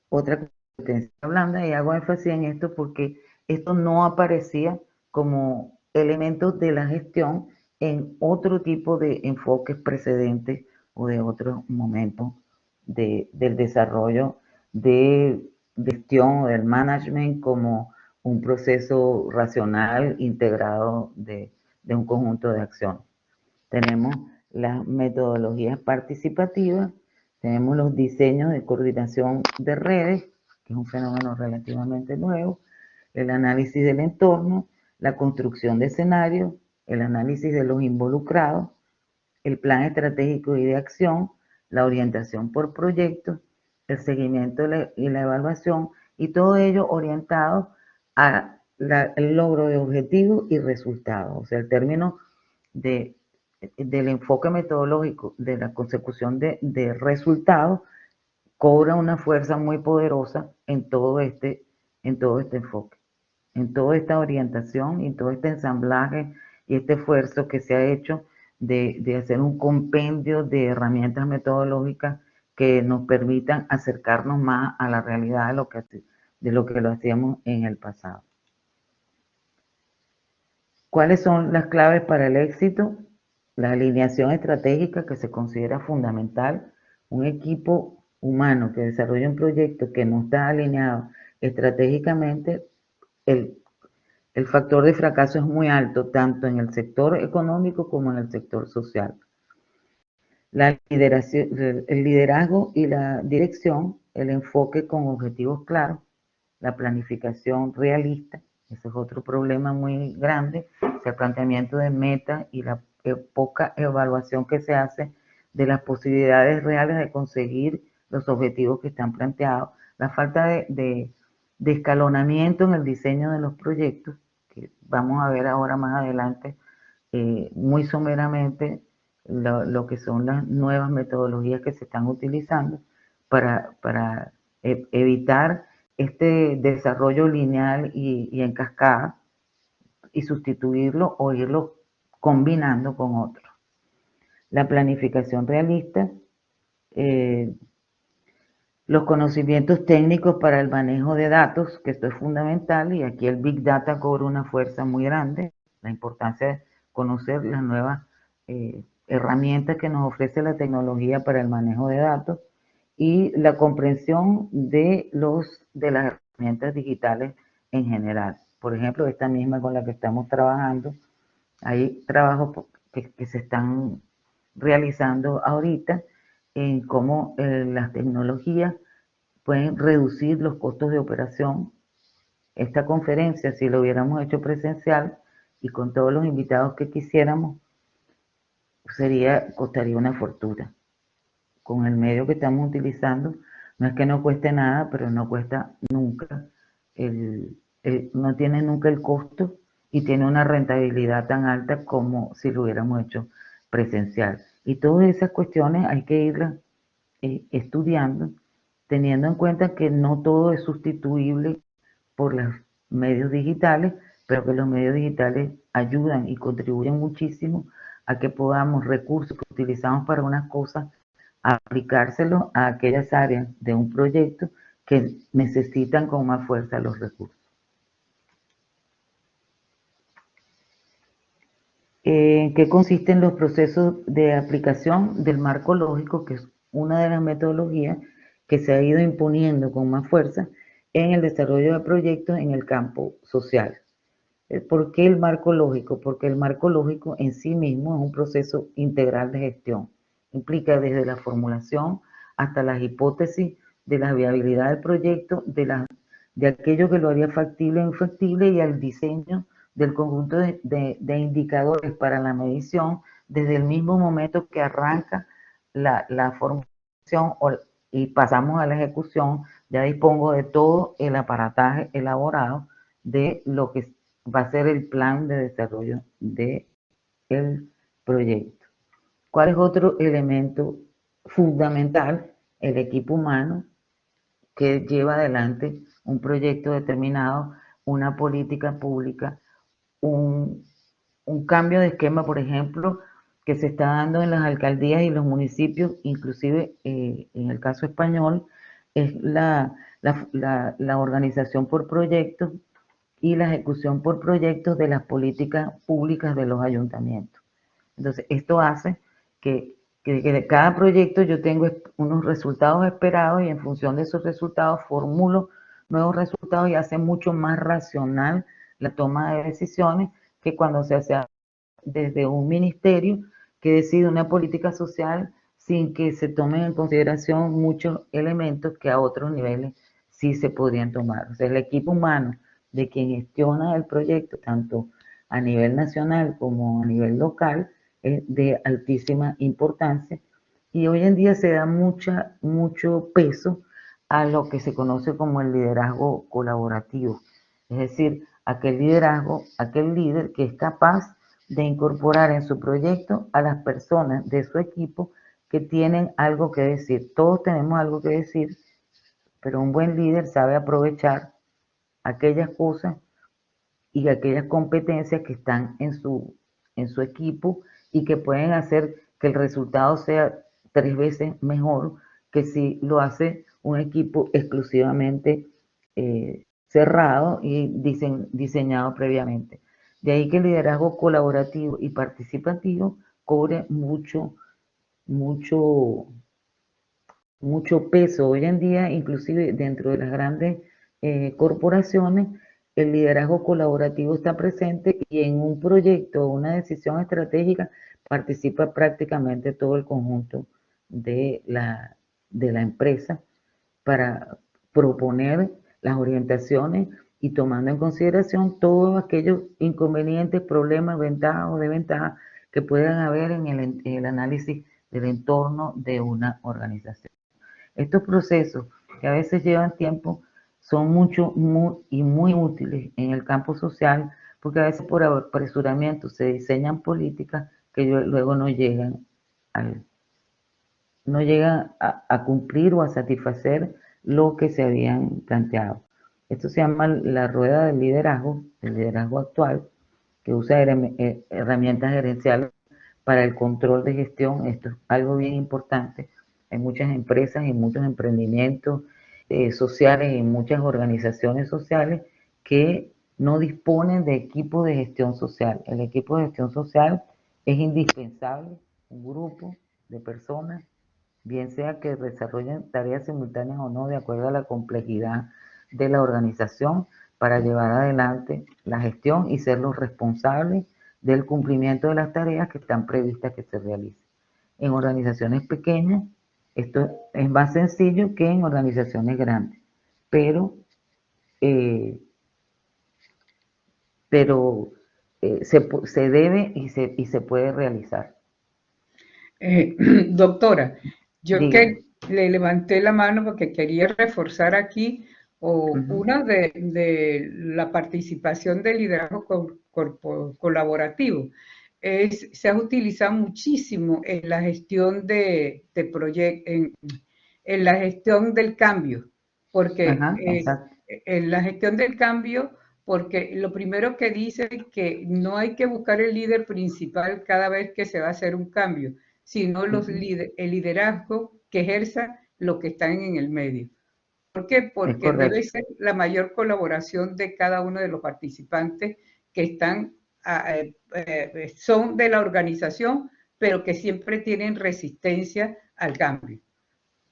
otra competencia blanda, y hago énfasis en esto porque esto no aparecía como elementos de la gestión en otro tipo de enfoques precedentes o de otros momentos del desarrollo de gestión o del management como un proceso racional integrado de un conjunto de acciones. Tenemos las metodologías participativas, tenemos los diseños de coordinación de redes, que es un fenómeno relativamente nuevo, el análisis del entorno, la construcción de escenarios, el análisis de los involucrados, el plan estratégico y de acción, la orientación por proyectos, el seguimiento y la evaluación, y todo ello orientado al logro de objetivos y resultados. O sea, el término del enfoque metodológico de la consecución de resultados cobra una fuerza muy poderosa en todo este enfoque, en toda esta orientación y todo este ensamblaje y este esfuerzo que se ha hecho de hacer un compendio de herramientas metodológicas que nos permitan acercarnos más a la realidad de lo que lo hacíamos en el pasado. ¿Cuáles son las claves para el éxito? La alineación estratégica, que se considera fundamental. Un equipo humano que desarrolla un proyecto que no está alineado estratégicamente, el factor de fracaso es muy alto, tanto en el sector económico como en el sector social. El liderazgo y la dirección, el enfoque con objetivos claros, la planificación realista, ese es otro problema muy grande, el planteamiento de metas y la poca evaluación que se hace de las posibilidades reales de conseguir los objetivos que están planteados, la falta de escalonamiento en el diseño de los proyectos, que vamos a ver ahora más adelante muy someramente lo que son las nuevas metodologías que se están utilizando para evitar este desarrollo lineal y en cascada y sustituirlo o irlo combinando con otros. La planificación realista, los conocimientos técnicos para el manejo de datos, que esto es fundamental, y aquí el Big Data cobra una fuerza muy grande, la importancia de conocer las nuevas herramientas que nos ofrece la tecnología para el manejo de datos, y la comprensión de las herramientas digitales en general. Por ejemplo, esta misma con la que estamos trabajando, hay trabajos que se están realizando ahorita en cómo las tecnologías pueden reducir los costos de operación. Esta conferencia, si lo hubiéramos hecho presencial y con todos los invitados que quisiéramos, costaría una fortuna. Con el medio que estamos utilizando, no es que no cueste nada, pero no cuesta nunca, no tiene nunca el costo y tiene una rentabilidad tan alta como si lo hubiéramos hecho presencial. Y todas esas cuestiones hay que irlas estudiando, teniendo en cuenta que no todo es sustituible por las medios digitales, pero que los medios digitales ayudan y contribuyen muchísimo a que podamos recursos que utilizamos para unas cosas, aplicárselos a aquellas áreas de un proyecto que necesitan con más fuerza los recursos. ¿En qué consisten los procesos de aplicación del marco lógico, que es una de las metodologías que se ha ido imponiendo con más fuerza en el desarrollo de proyectos en el campo social? ¿Por qué el marco lógico? Porque el marco lógico en sí mismo es un proceso integral de gestión. Implica desde la formulación hasta las hipótesis de la viabilidad del proyecto, de aquello que lo haría factible o infactible, y al diseño del conjunto de indicadores para la medición desde el mismo momento que arranca la formulación y pasamos a la ejecución. Ya dispongo de todo el aparataje elaborado de lo que va a ser el plan de desarrollo del proyecto. ¿Cuál es otro elemento fundamental? El equipo humano que lleva adelante un proyecto determinado, una política pública, un, un cambio de esquema, por ejemplo, que se está dando en las alcaldías y los municipios, inclusive en el caso español, es la organización por proyectos y la ejecución por proyectos de las políticas públicas de los ayuntamientos. Entonces, esto hace que de cada proyecto yo tengo unos resultados esperados y en función de esos resultados formulo nuevos resultados y hace mucho más racional la toma de decisiones que cuando se hace desde un ministerio que decide una política social sin que se tomen en consideración muchos elementos que a otros niveles sí se podrían tomar. O sea, el equipo humano de quien gestiona el proyecto, tanto a nivel nacional como a nivel local, es de altísima importancia, y hoy en día se da mucho peso a lo que se conoce como el liderazgo colaborativo, es decir, aquel liderazgo, aquel líder que es capaz de incorporar en su proyecto a las personas de su equipo que tienen algo que decir. Todos tenemos algo que decir, pero un buen líder sabe aprovechar aquellas cosas y aquellas competencias que están en su equipo y que pueden hacer que el resultado sea 3 veces mejor que si lo hace un equipo exclusivamente cerrado y diseñado previamente. De ahí que el liderazgo colaborativo y participativo cobre mucho, mucho peso hoy en día, inclusive dentro de las grandes corporaciones. El liderazgo colaborativo está presente y en un proyecto o una decisión estratégica participa prácticamente todo el conjunto de la empresa para proponer las orientaciones y tomando en consideración todos aquellos inconvenientes, problemas, ventajas o desventajas que puedan haber en el análisis del entorno de una organización. Estos procesos, que a veces llevan tiempo, son muy útiles en el campo social, porque a veces por apresuramiento se diseñan políticas que luego no llegan a cumplir o a satisfacer lo que se habían planteado. Esto se llama la rueda del liderazgo actual, que usa herramientas gerenciales para el control de gestión. Esto es algo bien importante. Hay muchas empresas y muchos emprendimientos sociales y muchas organizaciones sociales que no disponen de equipo de gestión social. El equipo de gestión social es indispensable, un grupo de personas, bien sea que desarrollen tareas simultáneas o no, de acuerdo a la complejidad de la organización, para llevar adelante la gestión y ser los responsables del cumplimiento de las tareas que están previstas que se realicen. En organizaciones pequeñas esto es más sencillo que en organizaciones grandes, pero, eh, se debe y se puede realizar. Doctora, yo Dígame. que le levanté la mano porque quería reforzar aquí una de la participación del liderazgo colaborativo. Se ha utilizado muchísimo en la gestión de proyectos, en la gestión del cambio, porque Ajá, exacto. en la gestión del cambio porque lo primero que dice es que no hay que buscar el líder principal cada vez que se va a hacer un cambio, sino el liderazgo que ejerza los que están en el medio. ¿Por qué? Porque debe ser la mayor colaboración de cada uno de los participantes que están, son de la organización, pero que siempre tienen resistencia al cambio.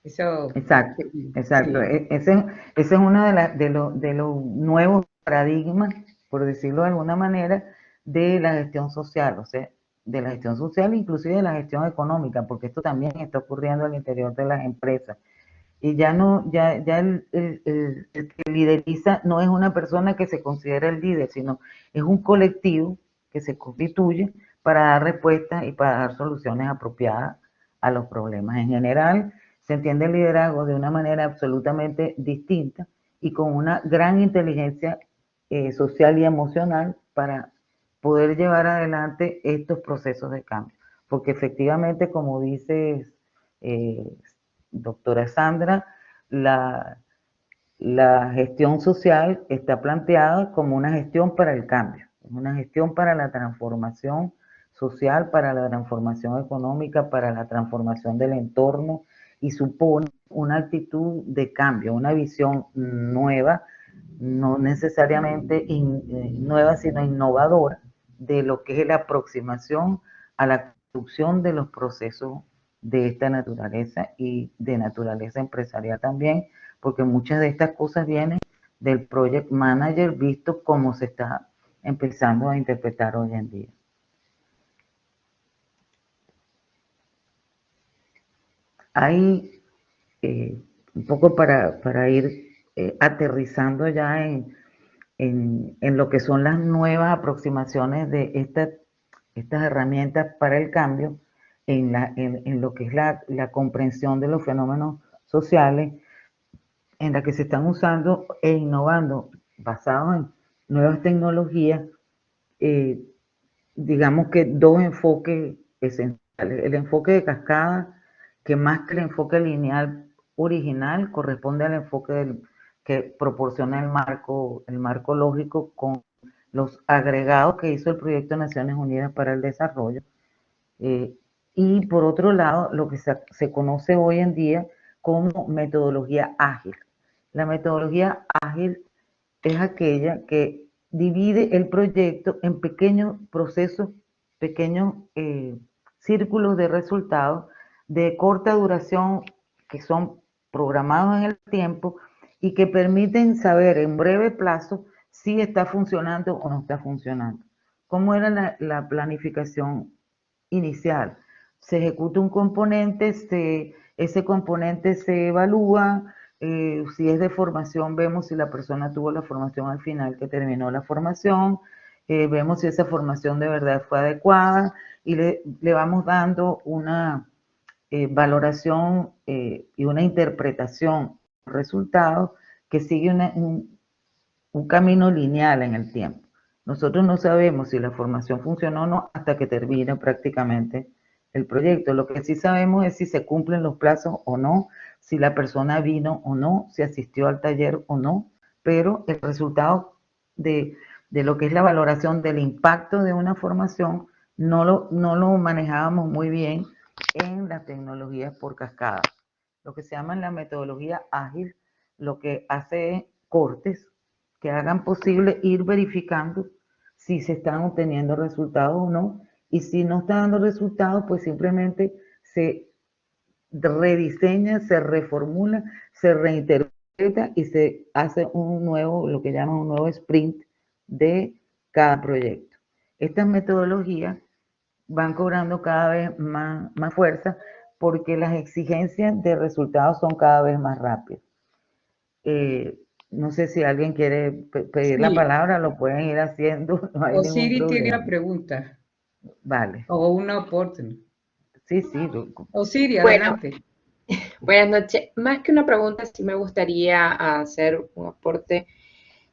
Eso, exacto, exacto. sí. Ese es uno de los nuevos paradigmas, por decirlo de alguna manera, de la gestión social, o sea, de la gestión social, inclusive de la gestión económica, porque esto también está ocurriendo al interior de las empresas. Y ya no, ya el que lideriza no es una persona que se considera el líder, sino es un colectivo que se constituye para dar respuestas y para dar soluciones apropiadas a los problemas. En general, se entiende el liderazgo de una manera absolutamente distinta y con una gran inteligencia social y emocional para poder llevar adelante estos procesos de cambio. Porque efectivamente, como dices, doctora Sandra, la, la gestión social está planteada como una gestión para el cambio, una gestión para la transformación social, para la transformación económica, para la transformación del entorno y supone una actitud de cambio, una visión nueva, no necesariamente nueva, sino innovadora de lo que es la aproximación a la construcción de los procesos de esta naturaleza y de naturaleza empresarial también, porque muchas de estas cosas vienen del project manager visto como se está empezando a interpretar hoy en día. Hay un poco para ir aterrizando ya en lo que son las nuevas aproximaciones de estas herramientas para el cambio, en lo que es la comprensión de los fenómenos sociales, en la que se están usando e innovando basados en nuevas tecnologías, digamos que dos enfoques esenciales. El enfoque de cascada, que más que el enfoque lineal original, corresponde al enfoque que proporciona el marco lógico con los agregados que hizo el Proyecto de Naciones Unidas para el Desarrollo. Y por otro lado, lo que se conoce hoy en día como metodología ágil. La metodología ágil es aquella que divide el proyecto en pequeños procesos, pequeños círculos de resultados de corta duración que son programados en el tiempo y que permiten saber en breve plazo si está funcionando o no está funcionando. ¿Cómo era la planificación inicial? Se ejecuta un componente, ese componente se evalúa, si es de formación, vemos si la persona tuvo la formación al final que terminó la formación, vemos si esa formación de verdad fue adecuada y le vamos dando una valoración y una interpretación resultado que sigue un camino lineal en el tiempo. Nosotros no sabemos si la formación funcionó o no hasta que termina prácticamente el proyecto. Lo que sí sabemos es si se cumplen los plazos o no, si la persona vino o no, si asistió al taller o no, pero el resultado de lo que es la valoración del impacto de una formación no lo manejábamos muy bien en las tecnologías por cascada. Lo que se llama la metodología ágil, lo que hace es cortes que hagan posible ir verificando si se están obteniendo resultados o no, y si no está dando resultados, pues simplemente se rediseña, se reformula, se reinterpreta y se hace un nuevo, lo que llaman un nuevo sprint de cada proyecto. Estas metodologías van cobrando cada vez más fuerza porque las exigencias de resultados son cada vez más rápidas. No sé si alguien quiere pedir la Sí. palabra, lo pueden ir haciendo, no hay ningún Osiris tiene la problema. pregunta Vale. o una oportunidad. Sí, sí. Osiris, Bueno, adelante. buenas noches. Más que una pregunta, sí me gustaría hacer un aporte.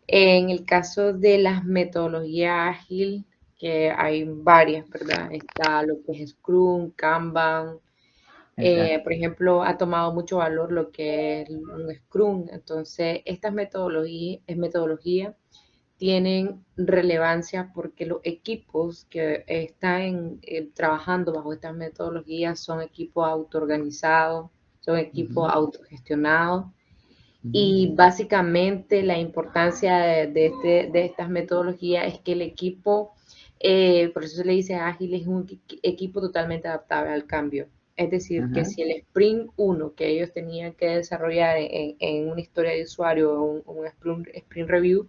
En el caso de las metodologías ágil, que hay varias, ¿verdad? Está lo que es Scrum, Kanban. Por ejemplo, ha tomado mucho valor lo que es un Scrum. Entonces, estas metodologías tienen relevancia porque los equipos que están trabajando bajo estas metodologías son equipos autoorganizados, son equipos autogestionados. Y básicamente la importancia de estas metodologías es que el equipo, por eso se le dice ágil, es un equipo totalmente adaptable al cambio. Es decir, que si el Sprint 1 que ellos tenían que desarrollar en una historia de usuario o un sprint review,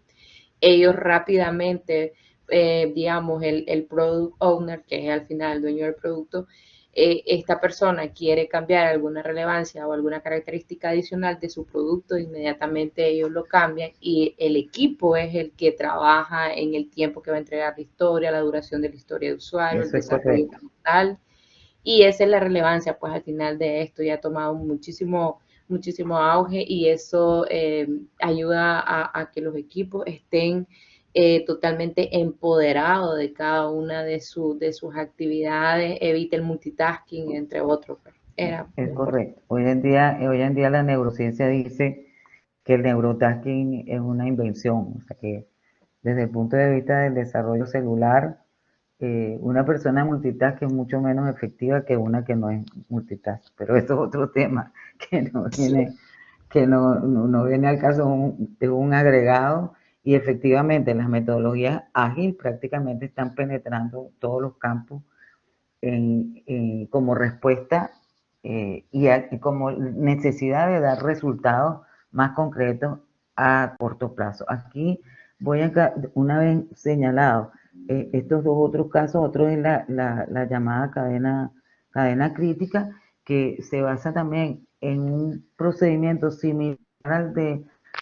ellos rápidamente, digamos, el product owner, que es al final el dueño del producto, esta persona quiere cambiar alguna relevancia o alguna característica adicional de su producto, inmediatamente ellos lo cambian y el equipo es el que trabaja en el tiempo que va a entregar la historia, la duración de la historia de usuario, el desarrollo total. Y esa es la relevancia, pues al final de esto ya ha tomado muchísimo auge y eso ayuda a que los equipos estén totalmente empoderados de cada una de sus actividades, evite el multitasking, entre otros. Es correcto. Hoy en día la neurociencia dice que el neurotasking es una invención, o sea que desde el punto de vista del desarrollo celular, una persona multitask es mucho menos efectiva que una que no es multitask, pero eso es otro tema que no viene al caso, es un agregado y efectivamente las metodologías ágiles prácticamente están penetrando todos los campos como respuesta y como necesidad de dar resultados más concretos a corto plazo. Aquí voy a, una vez señalado, estos dos otros casos, otro es la llamada cadena crítica, que se basa también en un procedimiento similar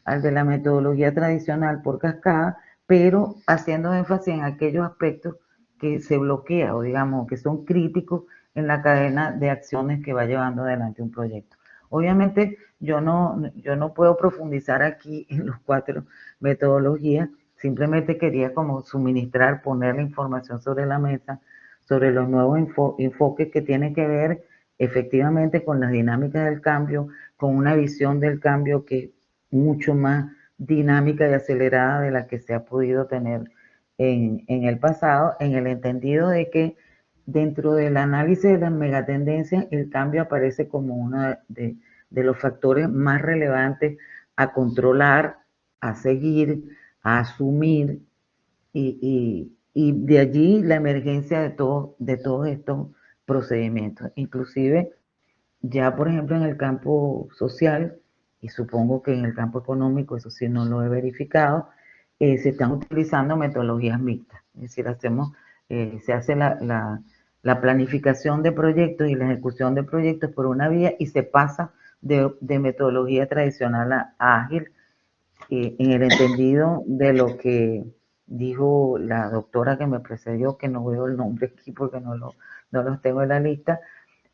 al de la metodología tradicional por cascada, pero haciendo énfasis en aquellos aspectos que se bloquea o digamos que son críticos en la cadena de acciones que va llevando adelante un proyecto. Obviamente yo no puedo profundizar aquí en los 4 metodologías, simplemente quería como suministrar, poner la información sobre la mesa, sobre los nuevos enfoques que tienen que ver efectivamente con las dinámicas del cambio, con una visión del cambio que es mucho más dinámica y acelerada de la que se ha podido tener en el pasado, en el entendido de que dentro del análisis de las megatendencias, el cambio aparece como uno de los factores más relevantes a controlar, a seguir, a asumir, y de allí la emergencia de todos estos procedimientos. Inclusive, ya por ejemplo en el campo social, y supongo que en el campo económico, eso sí no lo he verificado, se están utilizando metodologías mixtas. Es decir, se hace la planificación de proyectos y la ejecución de proyectos por una vía y se pasa de metodología tradicional a ágil, en el entendido de lo que dijo la doctora que me precedió, que no veo el nombre aquí porque no los tengo en la lista,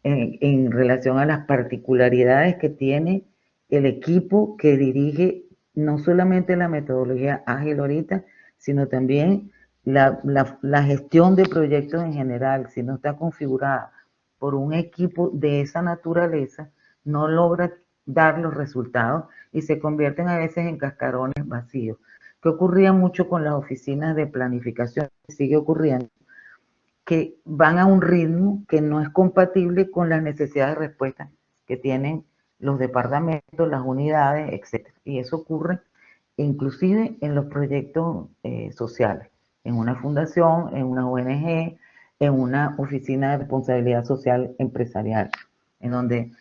en relación a las particularidades que tiene el equipo que dirige no solamente la metodología ágil ahorita, sino también la gestión de proyectos en general. Si no está configurada por un equipo de esa naturaleza, no logra dar los resultados y se convierten a veces en cascarones vacíos. ¿Qué ocurría mucho con las oficinas de planificación? Sigue ocurriendo que van a un ritmo que no es compatible con las necesidades de respuesta que tienen los departamentos, las unidades, etc. Y eso ocurre inclusive en los proyectos sociales, en una fundación, en una ONG, en una oficina de responsabilidad social empresarial, en donde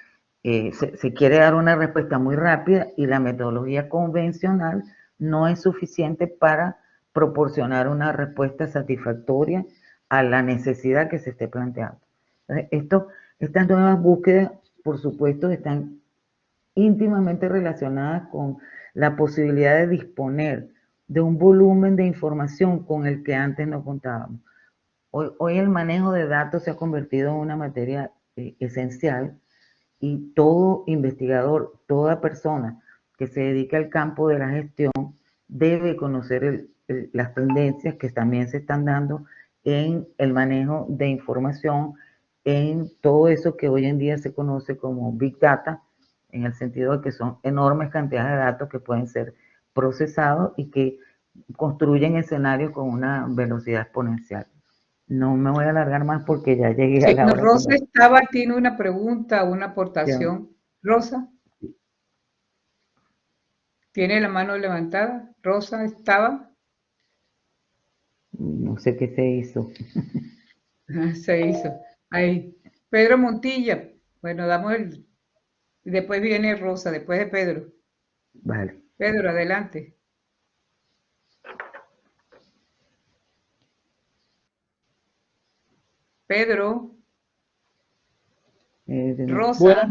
se quiere dar una respuesta muy rápida y la metodología convencional no es suficiente para proporcionar una respuesta satisfactoria a la necesidad que se esté planteando. Entonces, estas nuevas búsquedas, por supuesto, están íntimamente relacionadas con la posibilidad de disponer de un volumen de información con el que antes no contábamos. Hoy el manejo de datos se ha convertido en una materia esencial y todo investigador, toda persona que se dedica al campo de la gestión debe conocer las tendencias que también se están dando en el manejo de información, en todo eso que hoy en día se conoce como Big Data, en el sentido de que son enormes cantidades de datos que pueden ser procesados y que construyen escenarios con una velocidad exponencial. No me voy a alargar más porque ya llegué a Sí, la no, hora. Rosa tiene una pregunta, una aportación. Rosa, ¿tiene la mano levantada? Rosa estaba. No sé qué se hizo. Se hizo. Ahí. Pedro Montilla. Bueno, damos el. Después viene Rosa, después de Pedro. Vale. Pedro, adelante. Pedro, Rosa. Buenas Ah,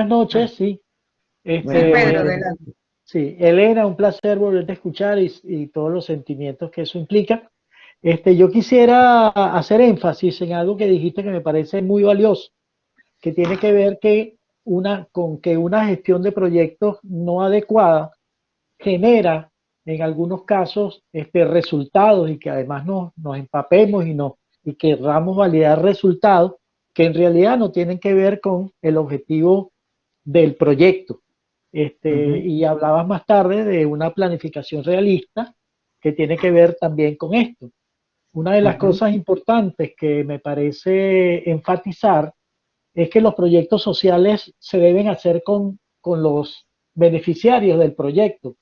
noches, sí. sí, Buenas Pedro, Este, noches. adelante. sí, Elena, un placer volverte a escuchar y todos los sentimientos que eso implica. Yo quisiera hacer énfasis en algo que dijiste que me parece muy valioso, que tiene que ver con que una gestión de proyectos no adecuada genera en algunos casos resultados y que además nos empapemos y querramos validar resultados que en realidad no tienen que ver con el objetivo del proyecto. Ujú, Y hablabas más tarde de una planificación realista que tiene que ver también con esto. Una de las ujú, cosas importantes que me parece enfatizar es que los proyectos sociales se deben hacer con los beneficiarios del proyecto,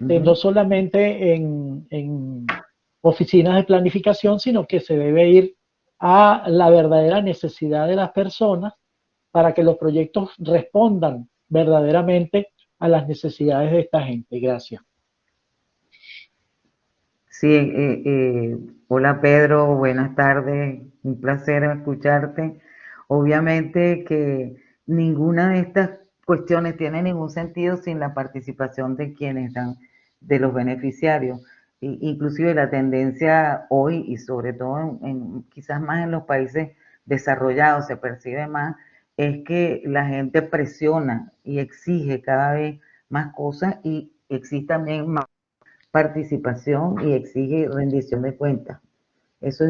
no ujú. solamente en oficinas de planificación, sino que se debe ir a la verdadera necesidad de las personas para que los proyectos respondan verdaderamente a las necesidades de esta gente. Gracias. Sí, hola Pedro, buenas tardes, un placer escucharte. Obviamente que ninguna de estas cuestiones tiene ningún sentido sin la participación de quienes están, de los beneficiarios. Inclusive la tendencia hoy y sobre todo quizás más en los países desarrollados se percibe más, es que la gente presiona y exige cada vez más cosas y existe también más participación y exige rendición de cuentas. Eso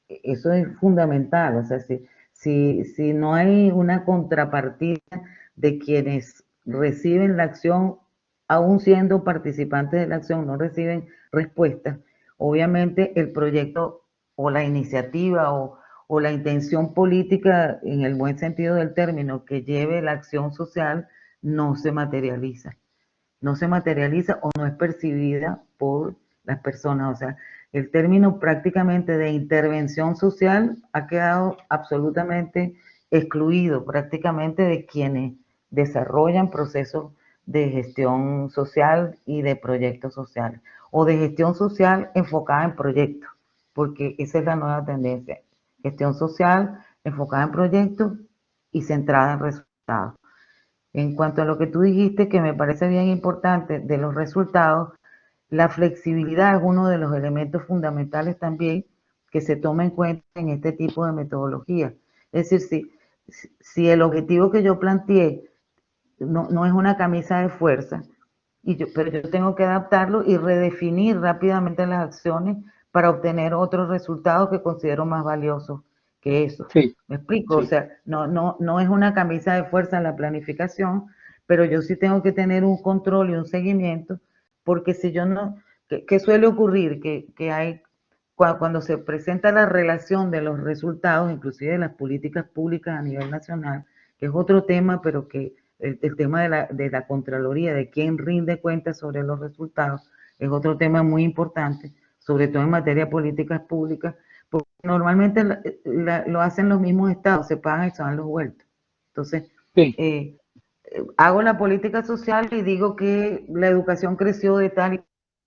eso es fundamental. O sea, si no hay una contrapartida de quienes reciben la acción, aún siendo participantes de la acción, no reciben respuesta, obviamente el proyecto o la iniciativa o la intención política, en el buen sentido del término, que lleve la acción social, no se materializa o no es percibida por las personas. O sea, el término prácticamente de intervención social ha quedado absolutamente excluido prácticamente de quienes desarrollan procesos de gestión social y de proyectos sociales, o de gestión social enfocada en proyectos, porque esa es la nueva tendencia, gestión social enfocada en proyectos y centrada en resultados. En cuanto a lo que tú dijiste, que me parece bien importante de los resultados, la flexibilidad es uno de los elementos fundamentales también que se toma en cuenta en este tipo de metodología. Es decir, si el objetivo que yo planteé no es una camisa de fuerza, pero yo tengo que adaptarlo y redefinir rápidamente las acciones para obtener otros resultados que considero más valiosos que eso. Sí, ¿Me explico? O sí. sea, no es una camisa de fuerza en la planificación, pero yo sí tengo que tener un control y un seguimiento, porque si yo no, ¿qué suele ocurrir? Que hay, cuando se presenta la relación de los resultados, inclusive de las políticas públicas a nivel nacional, que es otro tema, pero que el tema de la Contraloría, de quién rinde cuentas sobre los resultados, es otro tema muy importante, sobre todo en materia de políticas públicas, porque normalmente lo hacen los mismos estados, se pagan y se dan los vueltos. Entonces, Sí. eh, hago la política social y digo que la educación creció de tal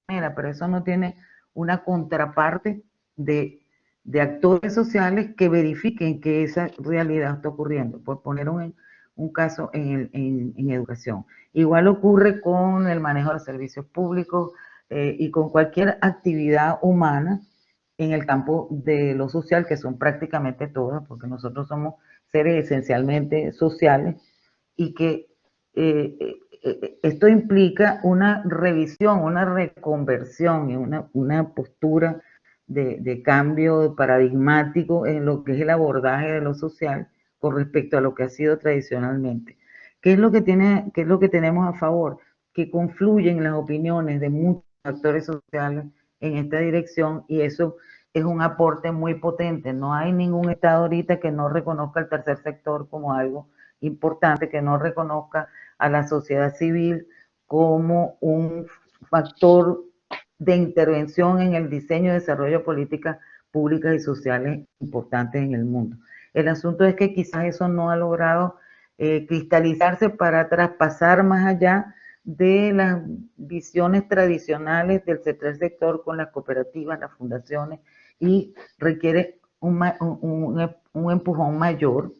manera, pero eso no tiene una contraparte de, de actores sociales que verifiquen que esa realidad está ocurriendo, por poner un caso en educación. Igual ocurre con el manejo de los servicios públicos y con cualquier actividad humana en el campo de lo social, que son prácticamente todas, porque nosotros somos seres esencialmente sociales, y que esto implica una revisión, una reconversión y una postura de cambio paradigmático en lo que es el abordaje de lo social con respecto a lo que ha sido tradicionalmente. ¿Qué es lo que tenemos a favor? Que confluyen las opiniones de muchos actores sociales en esta dirección, y eso es un aporte muy potente. No hay ningún Estado ahorita que no reconozca al tercer sector como algo importante, que no reconozca a la sociedad civil como un factor de intervención en el diseño y desarrollo de políticas públicas y sociales importantes en el mundo. El asunto es que quizás eso no ha logrado cristalizarse para traspasar más allá de las visiones tradicionales del tercer sector con las cooperativas, las fundaciones, y requiere un empujón mayor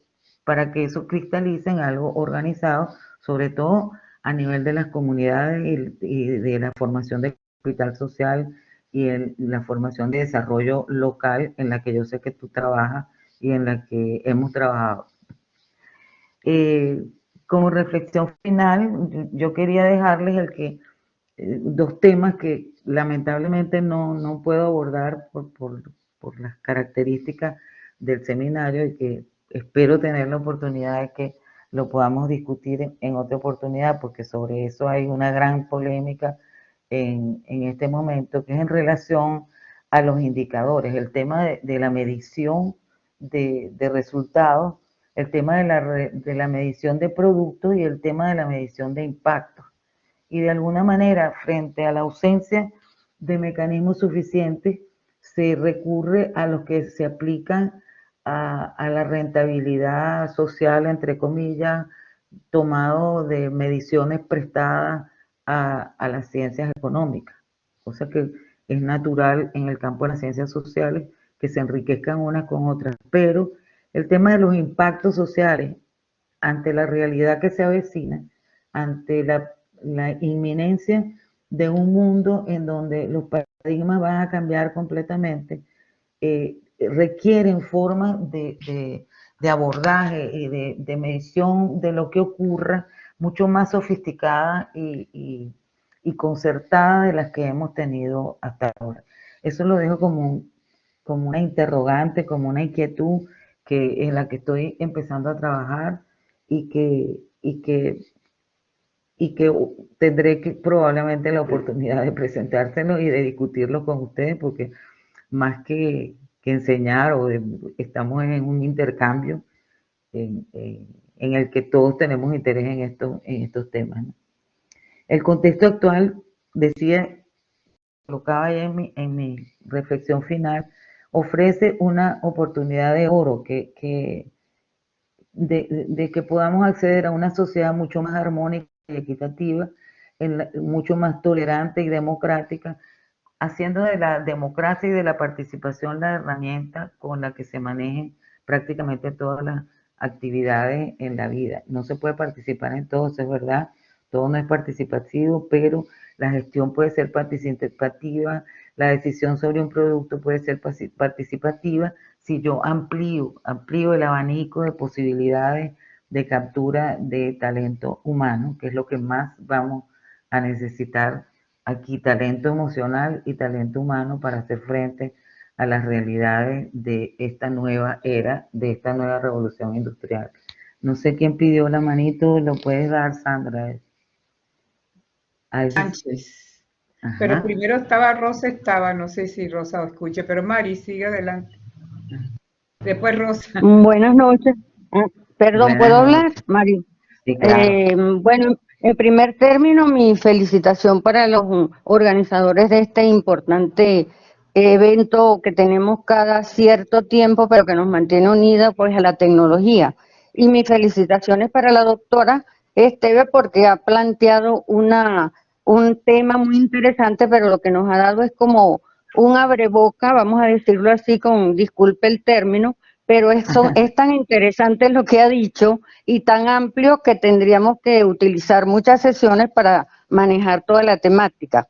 para que eso cristalice en algo organizado, sobre todo a nivel de las comunidades y de la formación de capital social y la formación de desarrollo local en la que yo sé que tú trabajas y en la que hemos trabajado. Como reflexión final, yo quería dejarles dos temas que lamentablemente no puedo abordar por las características del seminario, y que espero tener la oportunidad de que lo podamos discutir en otra oportunidad, porque sobre eso hay una gran polémica en este momento, que es en relación a los indicadores, el tema de la medición de resultados, el tema de la medición de productos y el tema de la medición de impactos. Y de alguna manera, frente a la ausencia de mecanismos suficientes, se recurre a los que se aplican a la rentabilidad social, entre comillas, tomado de mediciones prestadas a las ciencias económicas, cosa que es natural en el campo de las ciencias sociales, que se enriquezcan unas con otras, pero el tema de los impactos sociales ante la realidad que se avecina, ante la inminencia de un mundo en donde los paradigmas van a cambiar completamente, requieren formas de abordaje y de medición de lo que ocurra mucho más sofisticada y concertada de las que hemos tenido hasta ahora. Eso lo dejo como una interrogante, como una inquietud en la que estoy empezando a trabajar y que tendré probablemente la oportunidad de presentárselo y de discutirlo con ustedes, porque más que enseñar, estamos en un intercambio en el que todos tenemos interés en estos temas, ¿no? El contexto actual, decía, colocaba ya en mi reflexión final, ofrece una oportunidad de oro de que podamos acceder a una sociedad mucho más armónica y equitativa, mucho más tolerante y democrática, haciendo de la democracia y de la participación la herramienta con la que se manejen prácticamente todas las actividades en la vida. No se puede participar en todo, eso es verdad, todo no es participativo, pero la gestión puede ser participativa, la decisión sobre un producto puede ser participativa si yo amplío el abanico de posibilidades de captura de talento humano, que es lo que más vamos a necesitar aquí, talento emocional y talento humano, para hacer frente a las realidades de esta nueva era, de esta nueva revolución industrial. No sé quién pidió la manito, lo puedes dar, Sandra. Sánchez. Ajá. Pero primero Rosa, no sé si Rosa lo escuche, pero Mari, sigue adelante. Después Rosa. Buenas noches. Perdón, ¿puedo hablar, Mari? Sí, claro. Bueno, en primer término, mi felicitación para los organizadores de este importante evento que tenemos cada cierto tiempo, pero que nos mantiene unidas pues a la tecnología. Y mis felicitaciones para la doctora Esteve, porque ha planteado un tema muy interesante, pero lo que nos ha dado es como un abreboca, vamos a decirlo así, disculpe el término, pero es tan interesante lo que ha dicho y tan amplio que tendríamos que utilizar muchas sesiones para manejar toda la temática.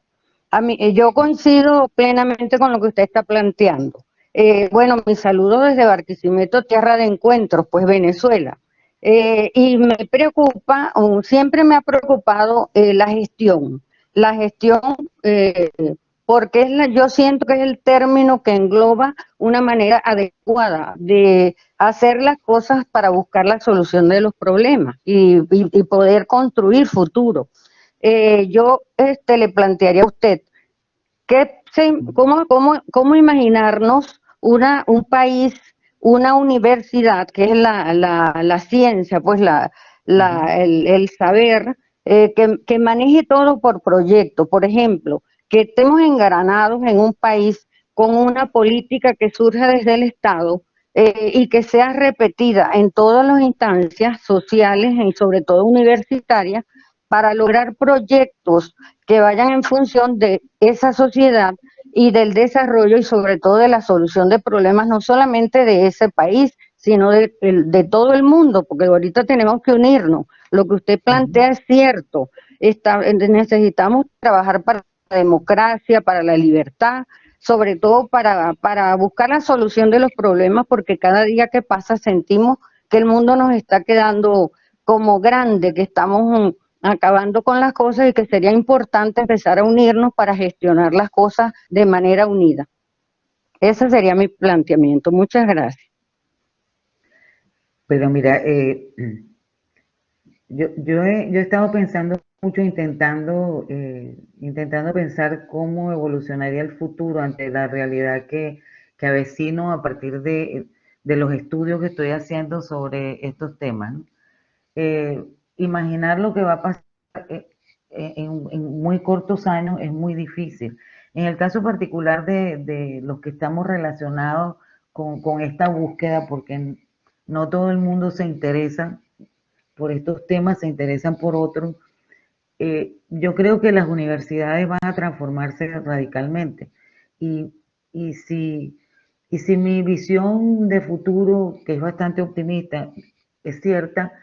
Yo coincido plenamente con lo que usted está planteando. Bueno, mi saludo desde Barquisimeto, tierra de encuentros, pues Venezuela. Y me preocupa, siempre me ha preocupado la gestión. La gestión, porque yo siento que es el término que engloba una manera adecuada de hacer las cosas para buscar la solución de los problemas y poder construir futuro. Yo le plantearía a usted ¿Cómo imaginarnos un país, una universidad, que es la ciencia, pues el saber, que maneje todo por proyecto? Por ejemplo, que estemos engranados en un país con una política que surja desde el Estado, y que sea repetida en todas las instancias sociales y sobre todo universitarias, para lograr proyectos que vayan en función de esa sociedad y del desarrollo y sobre todo de la solución de problemas no solamente de ese país, sino de todo el mundo, porque ahorita tenemos que unirnos. Lo que usted plantea es cierto. Necesitamos trabajar para la democracia, para la libertad, sobre todo para buscar la solución de los problemas, porque cada día que pasa sentimos que el mundo nos está quedando como grande, que estamos acabando con las cosas y que sería importante empezar a unirnos para gestionar las cosas de manera unida. Ese sería mi planteamiento. Muchas gracias. Pero mira, yo he estado pensando mucho, intentando pensar cómo evolucionaría el futuro ante la realidad que avecino a partir de los estudios que estoy haciendo sobre estos temas, ¿no? Imaginar lo que va a pasar en muy cortos años es muy difícil. En el caso particular de los que estamos relacionados con esta búsqueda, porque no todo el mundo se interesa por estos temas, se interesan por otros. Yo creo que las universidades van a transformarse radicalmente. Y, y, si, y si mi visión de futuro, que es bastante optimista, es cierta,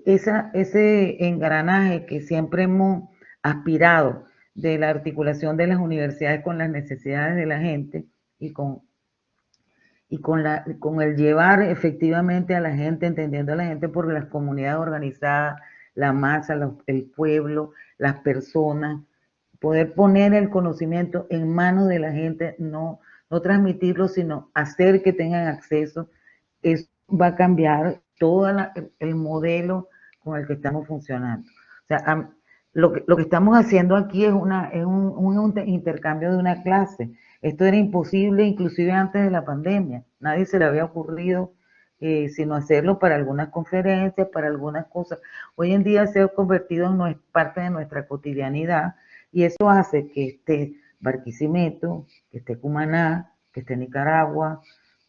ese engranaje que siempre hemos aspirado de la articulación de las universidades con las necesidades de la gente y con el llevar efectivamente a la gente, entendiendo a la gente por las comunidades organizadas, la masa, el pueblo, las personas, poder poner el conocimiento en manos de la gente, no transmitirlo, sino hacer que tengan acceso. Eso va a cambiar todo el modelo con el que estamos funcionando. O sea, lo que estamos haciendo aquí es un intercambio de una clase. Esto era imposible inclusive antes de la pandemia. Nadie se le había ocurrido sino hacerlo para algunas conferencias, para algunas cosas. Hoy en día se ha convertido en parte de nuestra cotidianidad y eso hace que esté Barquisimeto, que esté Cumaná, que esté Nicaragua,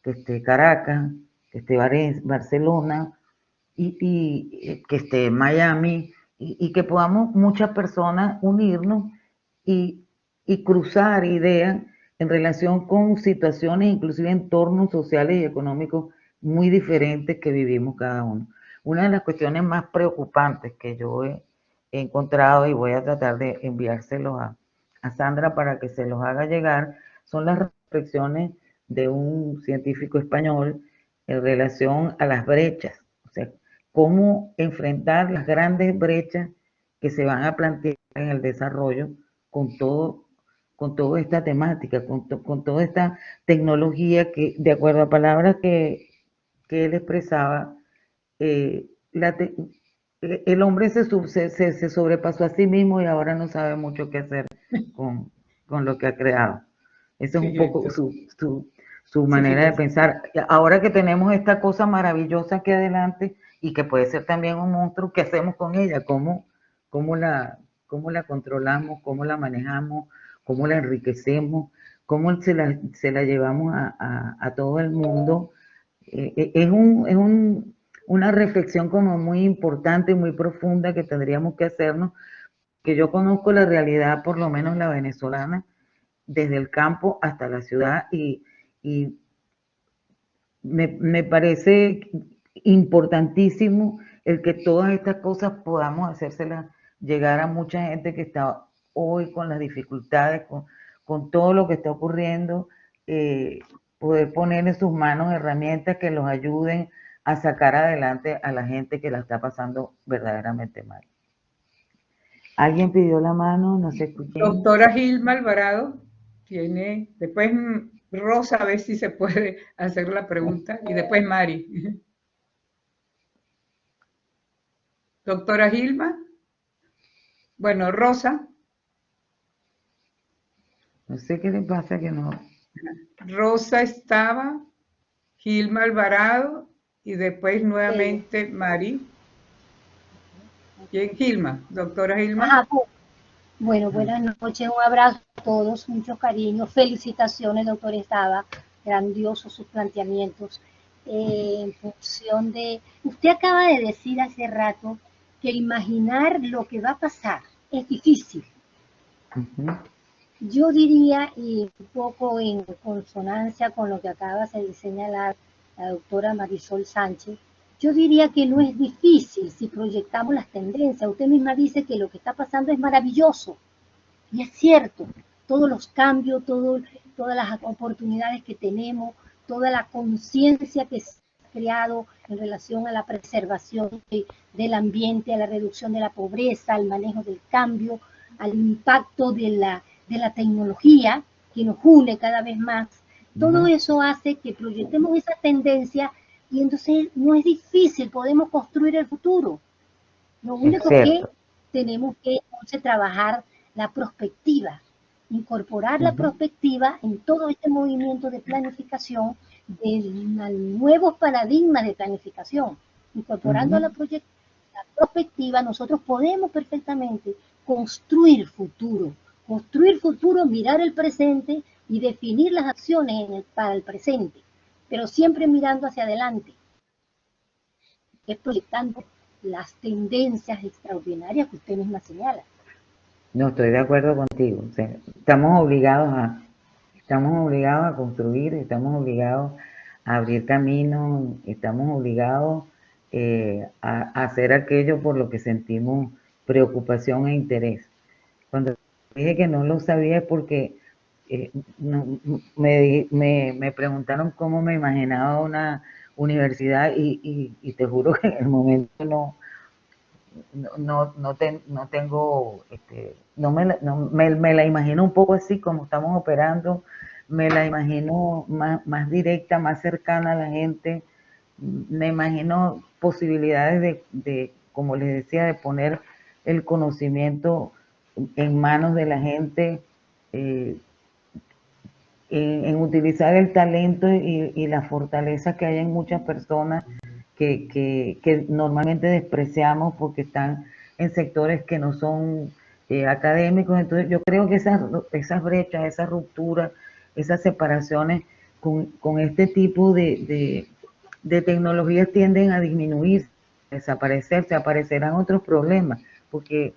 que esté Caracas, que esté Barcelona y que esté Miami y que podamos muchas personas unirnos y cruzar ideas en relación con situaciones, inclusive entornos sociales y económicos muy diferentes que vivimos cada uno. Una de las cuestiones más preocupantes que yo he encontrado, y voy a tratar de enviárselos a Sandra para que se los haga llegar, son las reflexiones de un científico español en relación a las brechas, o sea, cómo enfrentar las grandes brechas que se van a plantear en el desarrollo con toda esta temática, con toda esta tecnología que, de acuerdo a palabras que él expresaba, eh, el hombre se sobrepasó a sí mismo y ahora no sabe mucho qué hacer con lo que ha creado. Esa es un poco su manera de pensar. Ahora que tenemos esta cosa maravillosa aquí adelante y que puede ser también un monstruo, ¿qué hacemos con ella? ¿Cómo la controlamos? ¿Cómo la manejamos? ¿Cómo la enriquecemos? ¿Cómo se la llevamos a todo el mundo? Es una reflexión como muy importante, muy profunda que tendríamos que hacernos, que yo conozco la realidad, por lo menos la venezolana, desde el campo hasta la ciudad y me parece importantísimo el que todas estas cosas podamos hacérselas llegar a mucha gente que está hoy con las dificultades, con todo lo que está ocurriendo, poder poner en sus manos herramientas que los ayuden a sacar adelante a la gente que la está pasando verdaderamente mal. ¿Alguien pidió la mano? No sé quién. Doctora Gilma Alvarado tiene, después Rosa, a ver si se puede hacer la pregunta, y después Mari. Doctora Gilma. Bueno, Rosa. No sé qué le pasa que no. Rosa estaba, Gilma Alvarado y después nuevamente Mari. ¿Quién? Gilma, doctora Gilma. Ajá, bueno, buenas noches, un abrazo a todos, mucho cariño, felicitaciones, doctor Estaba, grandiosos sus planteamientos. En función de, usted acaba de decir hace rato que imaginar lo que va a pasar es difícil. Yo diría, y un poco en consonancia con lo que acaba de señalar la doctora Marisol Sánchez, yo diría que no es difícil si proyectamos las tendencias. Usted misma dice que lo que está pasando es maravilloso. Y es cierto, todos los cambios, todas las oportunidades que tenemos, toda la conciencia que se ha creado en relación a la preservación del ambiente, a la reducción de la pobreza, al manejo del cambio, al impacto de la tecnología que nos une cada vez más. Todo eso hace que proyectemos esa tendencia y entonces no es difícil, podemos construir el futuro. Lo único que tenemos que entonces trabajar la prospectiva, incorporar la prospectiva en todo este movimiento de planificación, de nuevos paradigmas de planificación. Incorporando la prospectiva, nosotros podemos perfectamente construir futuro, mirar el presente y definir las acciones para el presente, pero siempre mirando hacia adelante, es proyectando las tendencias extraordinarias que usted misma señala. No, estoy de acuerdo contigo. O sea, estamos obligados a construir, estamos obligados a abrir caminos, estamos obligados a hacer aquello por lo que sentimos preocupación e interés. Cuando dije que no lo sabía es porque me preguntaron cómo me imaginaba una universidad y te juro que en el momento no tengo, me la imagino un poco así como estamos operando, me la imagino más directa, más cercana a la gente, me imagino posibilidades como les decía, de poner el conocimiento en manos de la gente, en utilizar el talento y la fortaleza que hay en muchas personas que normalmente despreciamos porque están en sectores que no son académicos. Entonces yo creo que esas brechas, esas rupturas, esas separaciones con este tipo de tecnologías tienden a disminuir, a desaparecer, se aparecerán otros problemas, porque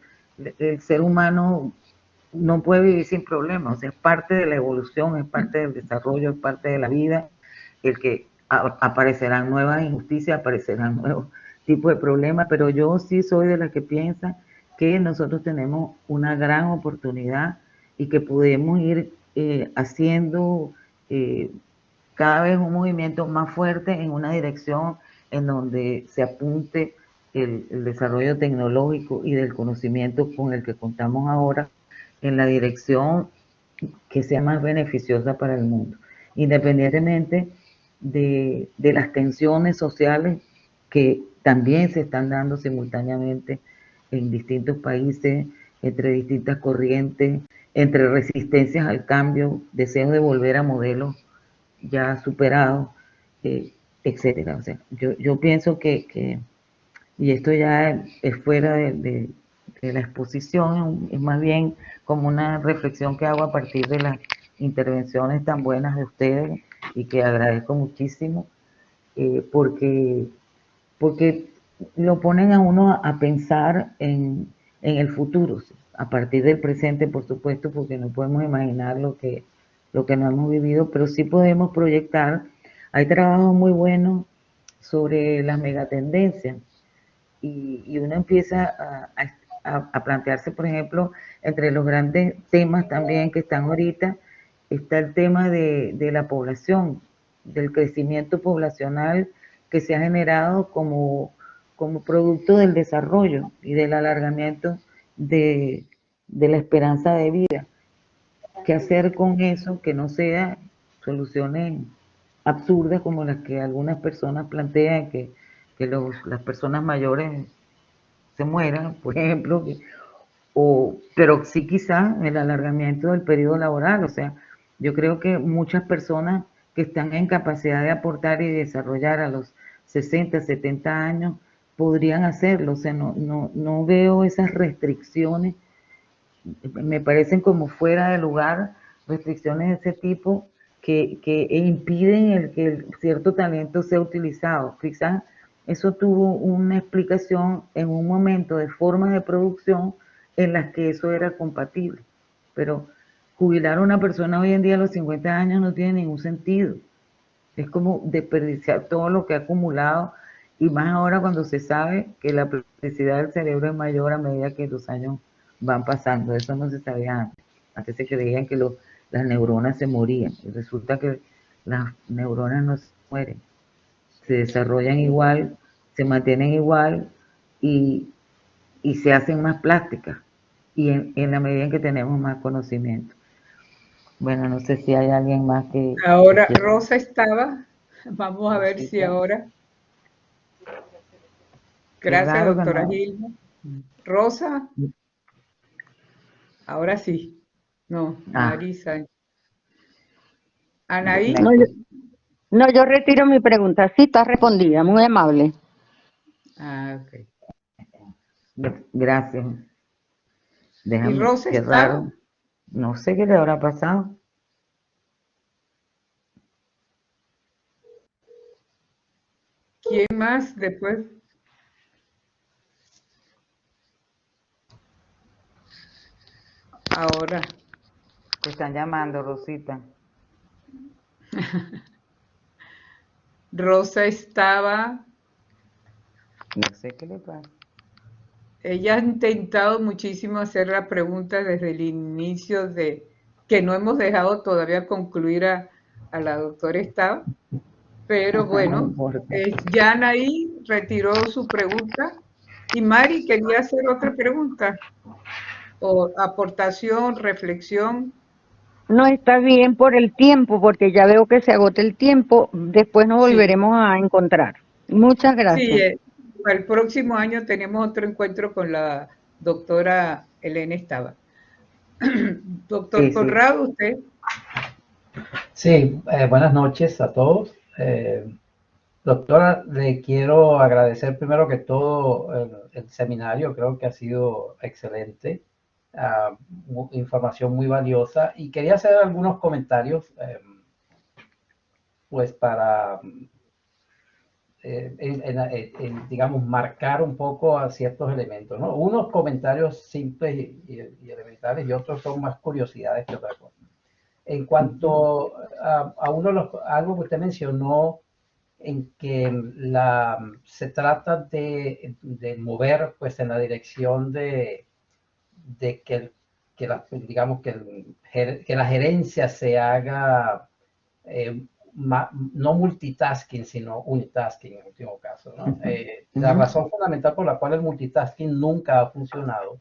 el ser humano no puede vivir sin problemas, o sea, es parte de la evolución, es parte del desarrollo, es parte de la vida, el que aparecerán nuevas injusticias, aparecerán nuevos tipos de problemas, pero yo sí soy de las que piensa que nosotros tenemos una gran oportunidad y que podemos ir haciendo cada vez un movimiento más fuerte en una dirección en donde se apunte el desarrollo tecnológico y del conocimiento con el que contamos ahora en la dirección que sea más beneficiosa para el mundo, independientemente de las tensiones sociales que también se están dando simultáneamente en distintos países, entre distintas corrientes, entre resistencias al cambio, deseos de volver a modelos ya superados, etcétera. O sea, yo pienso que, y esto ya es fuera de la exposición, es más bien como una reflexión que hago a partir de las intervenciones tan buenas de ustedes y que agradezco muchísimo, porque lo ponen a uno a pensar en el futuro, a partir del presente, por supuesto, porque no podemos imaginar lo que no hemos vivido, pero sí podemos proyectar. Hay trabajos muy buenos sobre las megatendencias y uno empieza a plantearse, por ejemplo, entre los grandes temas también que están ahorita, está el tema de la población, del crecimiento poblacional que se ha generado como producto del desarrollo y del alargamiento de la esperanza de vida. ¿Qué hacer con eso que no sea soluciones absurdas como las que algunas personas plantean, que las personas mayores se mueran, por ejemplo, pero sí quizá el alargamiento del periodo laboral. O sea, yo creo que muchas personas que están en capacidad de aportar y desarrollar a los 60, 70 años podrían hacerlo. O sea, no veo esas restricciones, me parecen como fuera de lugar, restricciones de ese tipo que impiden que el cierto talento sea utilizado. Quizás eso tuvo una explicación en un momento de formas de producción en las que eso era compatible, pero jubilar a una persona hoy en día a los 50 años no tiene ningún sentido. Es como desperdiciar todo lo que ha acumulado, y más ahora cuando se sabe que la plasticidad del cerebro es mayor a medida que los años van pasando. Eso no se sabía antes. Antes se creían que las neuronas se morían, y resulta que las neuronas no se mueren, se desarrollan igual, se mantienen igual, y, y se hacen más plásticas, y en la medida en que tenemos más conocimiento. Bueno, no sé si hay alguien más que Ahora quiera. Rosa estaba, vamos a ver si ahora. Qué Gracias, raro que doctora no. Gilma. Rosa, ahora sí. No, Marisa. Anaí. No, yo retiro mi pregunta. Sí, está respondida, muy amable. Ok. Gracias. ¿Y Déjame, Rosa qué estaba? raro. No sé qué le habrá pasado. ¿Quién más después? Ahora. Te están llamando, Rosita. Rosa estaba. No sé qué le pasa. Ella ha intentado muchísimo hacer la pregunta desde el inicio de que no hemos dejado todavía concluir a la doctora Estaba, pero No bueno, importa. ya Anaí retiró su pregunta y Mari quería hacer otra pregunta o aportación, reflexión. No está bien por el tiempo, porque ya veo que se agota el tiempo. Después nos Sí, volveremos a encontrar. Muchas sí, gracias. el próximo año tenemos otro encuentro con la doctora Elena Estaba. Doctor Sí, sí. Conrado, usted. Sí, buenas noches a todos. Doctora, le quiero agradecer primero que todo el seminario, creo que ha sido excelente, información muy valiosa, y quería hacer algunos comentarios, pues para, digamos, marcar un poco a ciertos elementos, ¿no? Unos comentarios simples y elementales, y otros son más curiosidades que otra cosa. En cuanto a algo que usted mencionó, en que se trata de mover pues en la dirección de digamos que la gerencia se haga no multitasking, sino unitasking en último caso, ¿no? La razón fundamental por la cual el multitasking nunca ha funcionado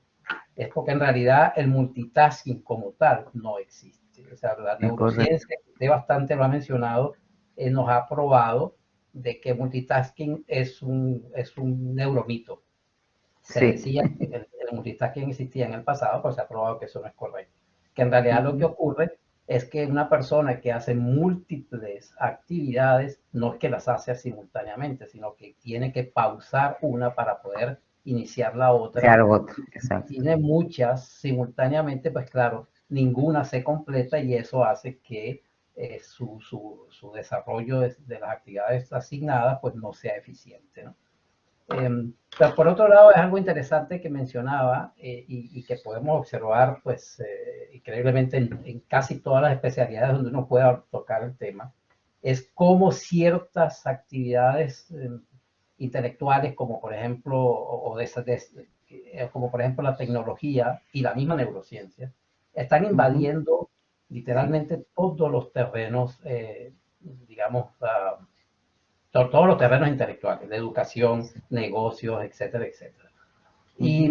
es porque en realidad el multitasking como tal no existe. O sea, la neurociencia, que usted bastante lo ha mencionado, nos ha probado de que multitasking es un neuromito. Se decía que el multitasking existía en el pasado, pero se ha probado que eso no es correcto. Que en realidad lo que ocurre es que una persona que hace múltiples actividades no es que las hace simultáneamente, sino que tiene que pausar una para poder iniciar la otra. Claro, otro, exacto. Tiene muchas simultáneamente, pues claro, ninguna se completa, y eso hace que su desarrollo de las actividades asignadas pues no sea eficiente, ¿no? Pero por otro lado, es algo interesante que mencionaba, y que podemos observar pues increíblemente en casi todas las especialidades donde uno pueda tocar el tema, es cómo ciertas actividades intelectuales, como por ejemplo, como por ejemplo la tecnología y la misma neurociencia, están invadiendo literalmente todos los terrenos, digamos, todos los terrenos intelectuales, de educación, negocios, etcétera, etcétera. Y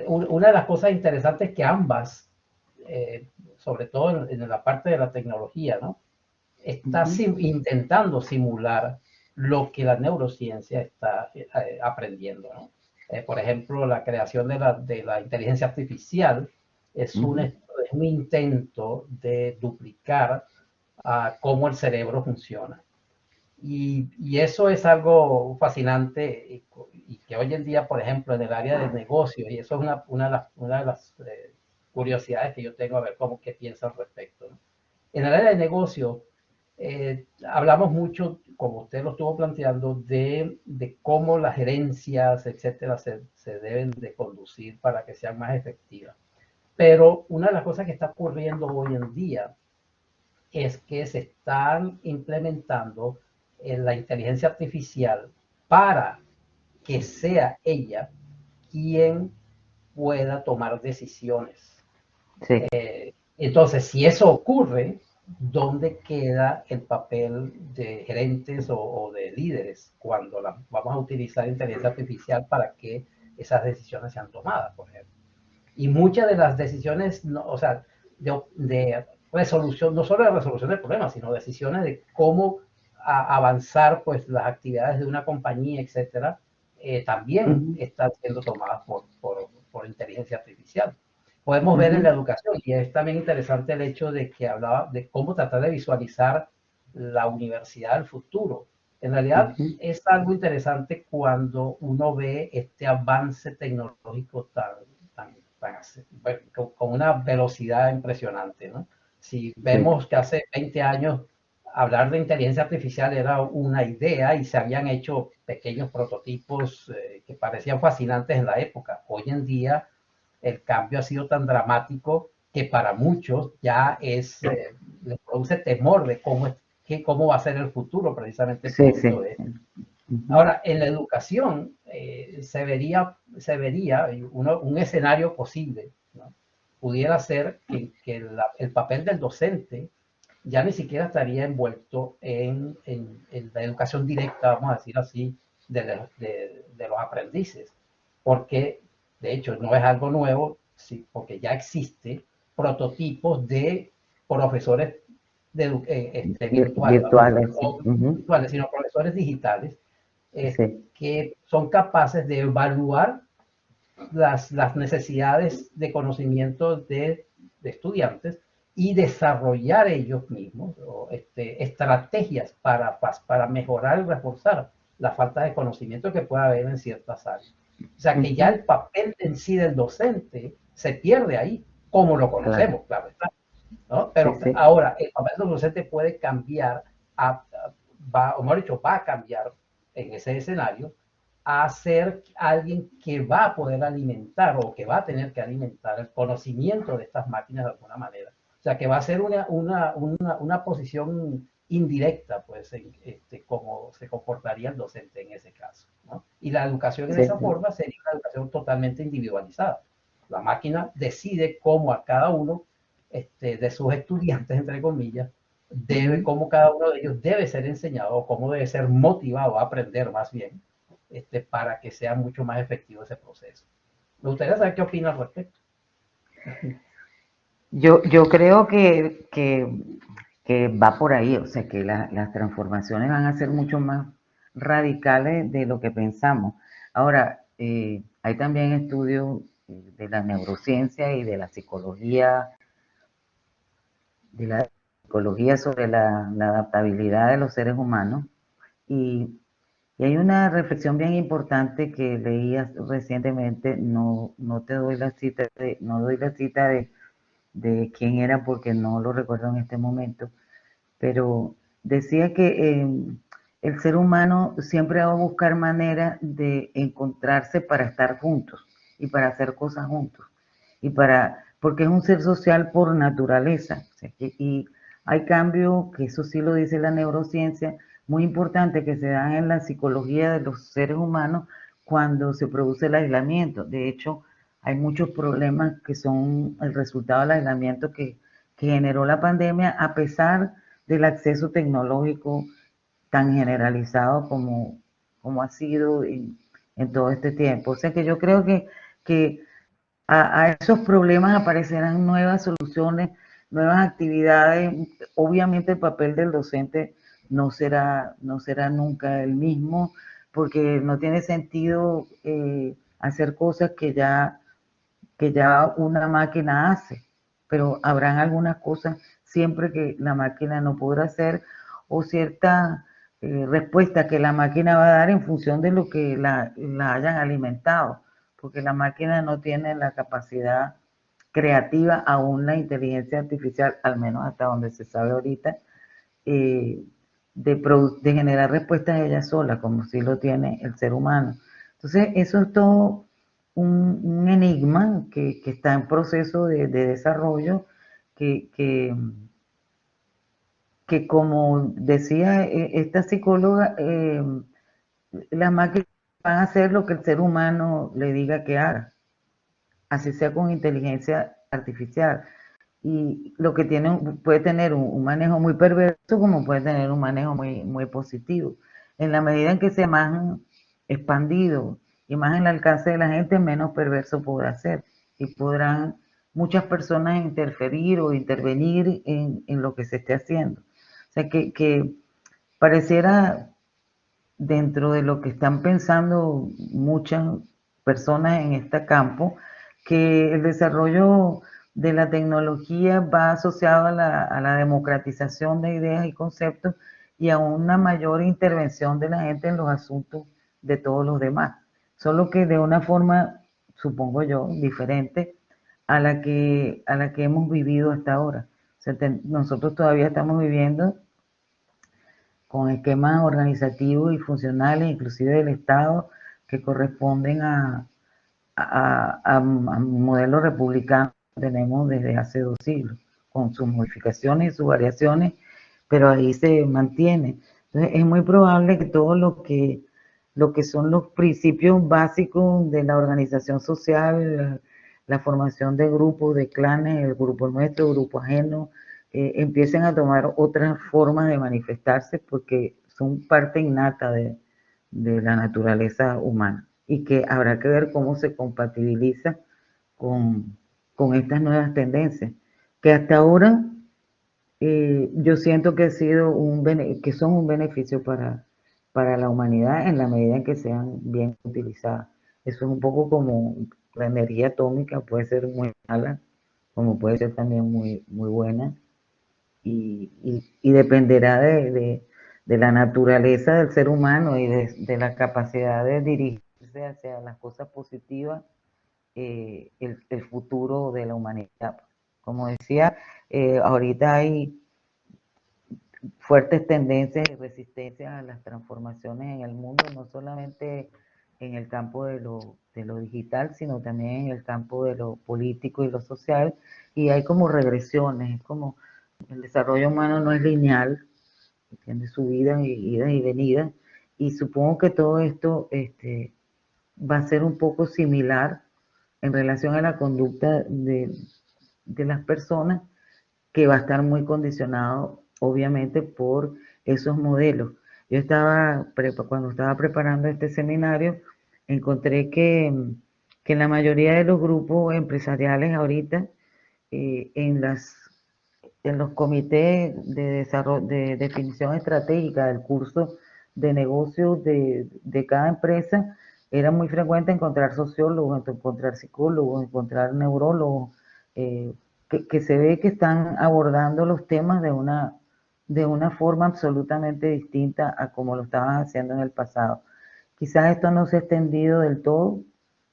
una de las cosas interesantes es que ambas, sobre todo en la parte de la tecnología, ¿no?, está intentando simular lo que la neurociencia está aprendiendo, ¿no? Por ejemplo, la creación de la inteligencia artificial es un intento de duplicar cómo el cerebro funciona. Y eso es algo fascinante y que hoy en día, por ejemplo, en el área del negocio, y eso es una de las curiosidades que yo tengo a ver qué piensa al respecto, ¿no? En el área de negocio, hablamos mucho, como usted lo estuvo planteando, de cómo las gerencias, etcétera, se deben de conducir para que sean más efectivas. Pero una de las cosas que está ocurriendo hoy en día es que se están implementando la inteligencia artificial para que sea ella quien pueda tomar decisiones. Sí. Entonces, si eso ocurre, ¿dónde queda el papel de gerentes o de líderes cuando vamos a utilizar inteligencia artificial para que esas decisiones sean tomadas, por ejemplo? Y muchas de las decisiones, o sea, de resolución, no solo de resolución de problemas, sino decisiones de cómo avanzar pues las actividades de una compañía, etcétera, también están siendo tomadas por inteligencia artificial. Podemos ver en la educación, y es también interesante el hecho de que hablaba de cómo tratar de visualizar la universidad del futuro. En realidad es algo interesante cuando uno ve este avance tecnológico con una velocidad impresionante, ¿no? Si vemos que hace 20 años hablar de inteligencia artificial era una idea y se habían hecho pequeños prototipos que parecían fascinantes en la época. Hoy en día el cambio ha sido tan dramático que para muchos ya les produce temor de cómo va a ser el futuro precisamente por esto de esto. Ahora, en la educación se vería un escenario posible, ¿no? Pudiera ser que el papel del docente ya ni siquiera estaría envuelto en la educación directa, vamos a decir así, de los aprendices, porque de hecho no es algo nuevo, sí, porque ya existe prototipos de profesores virtuales, sino profesores digitales, que son capaces de evaluar las necesidades de conocimiento de estudiantes y desarrollar ellos mismos estrategias para mejorar y reforzar la falta de conocimiento que pueda haber en ciertas áreas. O sea que ya el papel en sí del docente se pierde ahí, como lo conocemos, claro está, ¿no? Pero ahora el papel del docente puede cambiar, o mejor dicho, va a cambiar en ese escenario a ser alguien que va a poder alimentar o que va a tener que alimentar el conocimiento de estas máquinas de alguna manera. O sea, que va a ser una posición indirecta, pues, como se comportaría el docente en ese caso, ¿no? Y la educación en esa forma sería una educación totalmente individualizada. La máquina decide cómo a cada uno de sus estudiantes, entre comillas, cómo cada uno de ellos debe ser enseñado o cómo debe ser motivado a aprender más bien, para que sea mucho más efectivo ese proceso. Me gustaría saber qué opina al respecto. Yo creo que va por ahí, o sea, que las transformaciones van a ser mucho más radicales de lo que pensamos. Ahora, hay también estudios de la neurociencia y de la psicología sobre la adaptabilidad de los seres humanos, y hay una reflexión bien importante que leí recientemente, no doy la cita de quién era porque no lo recuerdo en este momento, pero decía que el ser humano siempre va a buscar maneras de encontrarse para estar juntos y para hacer cosas juntos, porque es un ser social por naturaleza, o sea, y hay cambios, que eso sí lo dice la neurociencia, muy importante, que se dan en la psicología de los seres humanos cuando se produce el aislamiento. De hecho, hay muchos problemas que son el resultado del aislamiento que generó la pandemia, a pesar del acceso tecnológico tan generalizado como ha sido en todo este tiempo. O sea que yo creo que a esos problemas aparecerán nuevas soluciones, nuevas actividades. Obviamente el papel del docente no será nunca el mismo, porque no tiene sentido hacer cosas que ya una máquina hace, pero habrán algunas cosas siempre que la máquina no podrá hacer, o cierta respuesta que la máquina va a dar en función de lo que la hayan alimentado, porque la máquina no tiene la capacidad creativa, aún la inteligencia artificial, al menos hasta donde se sabe ahorita, de generar respuestas ella sola, como si lo tiene el ser humano. Entonces, eso es todo un enigma que está en proceso de desarrollo, que como decía esta psicóloga, las máquinas van a hacer lo que el ser humano le diga que haga, así sea con inteligencia artificial. Y lo que tiene, puede tener un manejo muy perverso como puede tener un manejo muy positivo. En la medida en que sea más expandido y más en el alcance de la gente, menos perverso podrá ser. Y podrán muchas personas interferir o intervenir en lo que se esté haciendo. O sea, que pareciera, dentro de lo que están pensando muchas personas en este campo, que el desarrollo de la tecnología va asociado a la democratización de ideas y conceptos y a una mayor intervención de la gente en los asuntos de todos los demás, solo que de una forma, supongo yo, diferente a la que hemos vivido hasta ahora. O sea, nosotros todavía estamos viviendo con esquemas organizativos y funcionales, inclusive del Estado, que corresponden a un modelo republicano que tenemos desde hace 2 siglos, con sus modificaciones y sus variaciones, pero ahí se mantiene. Entonces, es muy probable que todo lo que son los principios básicos de la organización social, la formación de grupos, de clanes, el grupo nuestro, el grupo ajeno, empiecen a tomar otras formas de manifestarse porque son parte innata de la naturaleza humana y que habrá que ver cómo se compatibiliza con estas nuevas tendencias, que hasta ahora yo siento que, que son un beneficio para la humanidad en la medida en que sean bien utilizadas. Eso es un poco como la energía atómica, puede ser muy mala, como puede ser también muy buena, y dependerá de la naturaleza del ser humano y de la capacidad de dirigirse hacia las cosas positivas, el futuro de la humanidad. Como decía, ahorita hay fuertes tendencias y resistencias a las transformaciones en el mundo, no solamente en el campo de lo digital, sino también en el campo de lo político y lo social, y hay como regresiones, es como el desarrollo humano no es lineal, tiene subidas y idas y venidas, y supongo que todo esto va a ser un poco similar en relación a la conducta de las personas, que va a estar muy condicionado obviamente por esos modelos. Yo cuando estaba preparando este seminario, encontré que en la mayoría de los grupos empresariales ahorita, en los comités de desarrollo, de definición estratégica del curso de negocios de cada empresa, era muy frecuente encontrar sociólogos, encontrar psicólogos, encontrar neurólogos, que se ve que están abordando los temas de una forma absolutamente distinta a como lo estaban haciendo en el pasado. Quizás esto no se ha extendido del todo,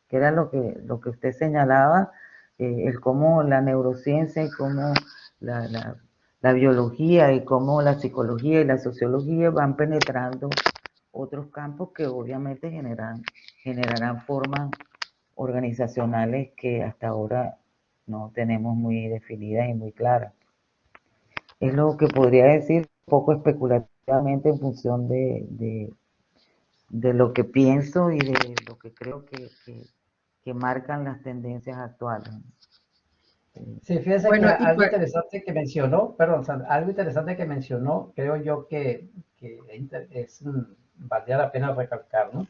que era lo que usted señalaba, el cómo la neurociencia y cómo la biología y cómo la psicología y la sociología van penetrando otros campos que obviamente generarán formas organizacionales que hasta ahora no tenemos muy definidas y muy claras. Es lo que podría decir un poco especulativamente en función de lo que pienso y de lo que creo que marcan las tendencias actuales. Sí, fíjese Bueno, que algo interesante que mencionó, perdón, Sandra, algo interesante que mencionó, creo yo que valdría la pena recalcar, ¿no?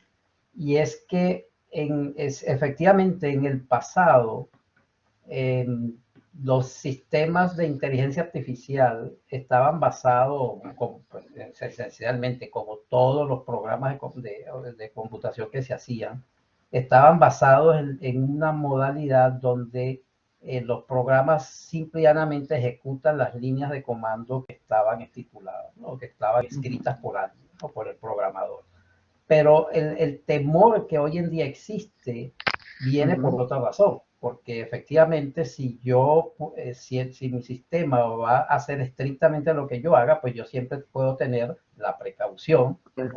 Y es que efectivamente en el pasado los sistemas de inteligencia artificial estaban basados, pues, esencialmente, como todos los programas de computación que se hacían, estaban basados en una modalidad donde los programas simple y llanamente ejecutan las líneas de comando que estaban estipuladas, ¿no? Que estaban escritas por alguien, ¿no? Por el programador. Pero el temor que hoy en día existe viene por otra razón, porque efectivamente si mi sistema va a hacer estrictamente lo que yo haga, pues yo siempre puedo tener la precaución, el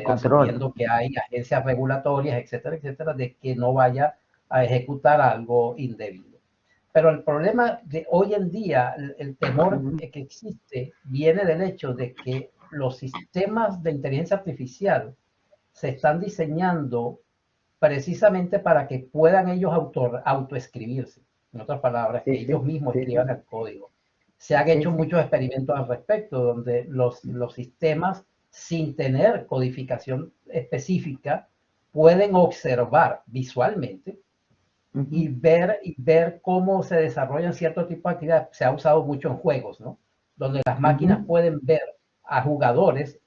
control. asumiendo que hay agencias regulatorias, etcétera, etcétera, de que no vaya a ejecutar algo indebido. Pero el problema de hoy en día, el temor que existe, viene del hecho de que los sistemas de inteligencia artificial se están diseñando precisamente para que puedan ellos autoescribirse. En otras palabras, que ellos mismos escriban el código. Se han hecho muchos experimentos al respecto, donde los sistemas, sin tener codificación específica, pueden observar visualmente y ver cómo se desarrollan cierto tipo de actividades. Se ha usado mucho en juegos, ¿no? Donde las máquinas pueden ver a jugadores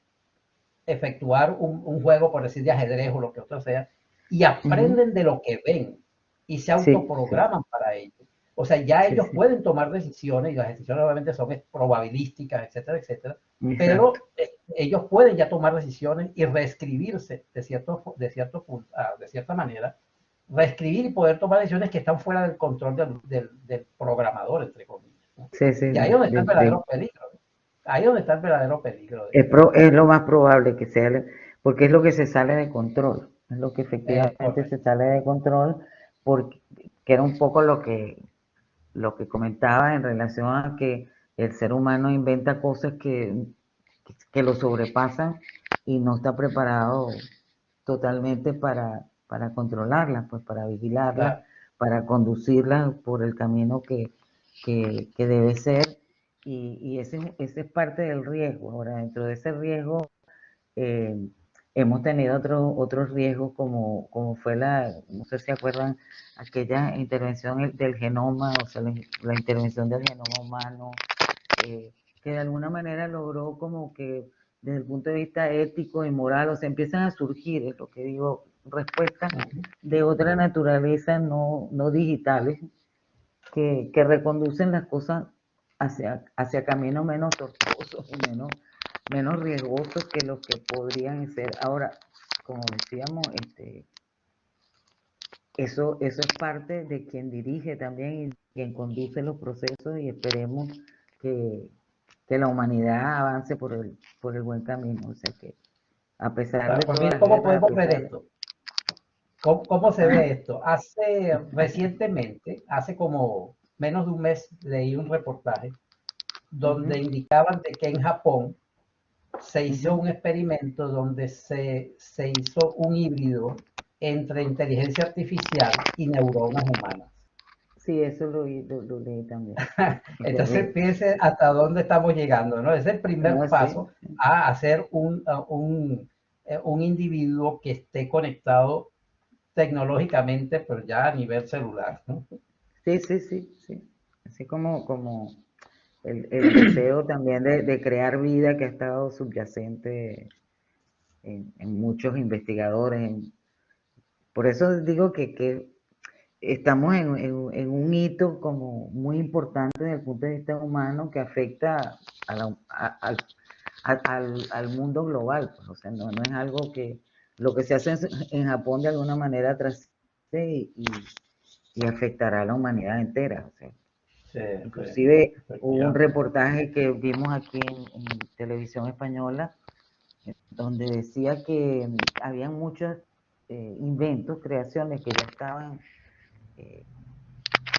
efectuar un juego, por decir, de ajedrez o lo que otro sea, y aprenden de lo que ven y se autoprograman para ello. O sea, ya ellos pueden tomar decisiones, y las decisiones obviamente son probabilísticas, etcétera, etcétera, pero ellos pueden ya tomar decisiones y reescribirse de cierta manera, reescribir y poder tomar decisiones que están fuera del control del programador, entre comillas, ¿no? Y ahí es donde está el verdadero peligro. Ahí es donde está el verdadero peligro. Es lo más probable que sea, porque es lo que se sale de control, es lo que efectivamente se sale de control, porque que era un poco lo que comentaba en relación a que el ser humano inventa cosas que lo sobrepasan y no está preparado totalmente para controlarlas, pues para vigilarlas, para conducirlas por el camino que debe ser. Y ese es parte del riesgo. Ahora, dentro de ese riesgo, hemos tenido otros riesgos, como fue no sé si acuerdan, aquella intervención del genoma, o sea, la intervención del genoma humano, que de alguna manera logró como que, desde el punto de vista ético y moral, o sea, empiezan a surgir, es lo que digo, respuestas de otra naturaleza, no digitales, que reconducen las cosas hacia caminos menos tortuosos y menos riesgosos que los que podrían ser. Ahora, como decíamos, eso es parte de quien dirige también y quien conduce los procesos, y esperemos que la humanidad avance por el buen camino. O sea que, a pesar de todas las ¿Cómo guerras, podemos ver esto? ¿Cómo se ve esto? Recientemente, hace como menos de un mes, leí un reportaje donde indicaban de que en Japón se hizo un experimento donde se hizo un híbrido entre inteligencia artificial y neuronas humanas. Sí, eso lo leí también. Entonces, fíjense hasta dónde estamos llegando, ¿no? Es el primer paso a hacer un individuo que esté conectado tecnológicamente, pero ya a nivel celular, ¿no? Sí. Así como el deseo también de crear vida, que ha estado subyacente en muchos investigadores. Por eso digo que estamos en un hito como muy importante desde el punto de vista humano, que afecta al mundo global. Pues. O sea, no es algo que lo que se hace en Japón de alguna manera trasciende y afectará a la humanidad entera. O sea, inclusive hubo un reportaje que vimos aquí en televisión española, donde decía que habían muchos inventos, creaciones que ya estaban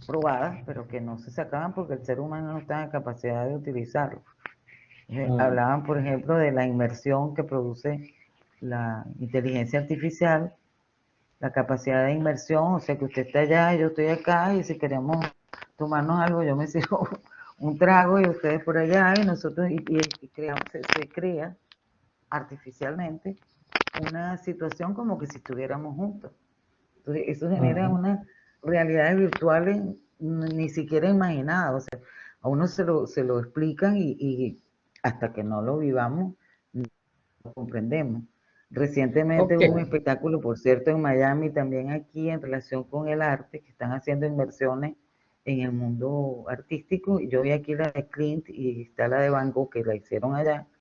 probadas, pero que no se sacaban porque el ser humano no estaba en capacidad de utilizarlo. Hablaban, por ejemplo, de la inmersión que produce la inteligencia artificial, la capacidad de inmersión, o sea que usted está allá, yo estoy acá, y si queremos tomarnos algo, yo me sirvo un trago y ustedes por allá, y nosotros, se crea artificialmente una situación como que si estuviéramos juntos. Entonces, eso genera unas realidades virtuales ni siquiera imaginadas. O sea, a uno se lo explican y hasta que no lo vivamos, no lo comprendemos. Recientemente Ok, hubo un espectáculo, por cierto, en Miami, también aquí en relación con el arte, que están haciendo inversiones en el mundo artístico. Yo vi aquí la de Clint y está la de Van Gogh, que la hicieron allá.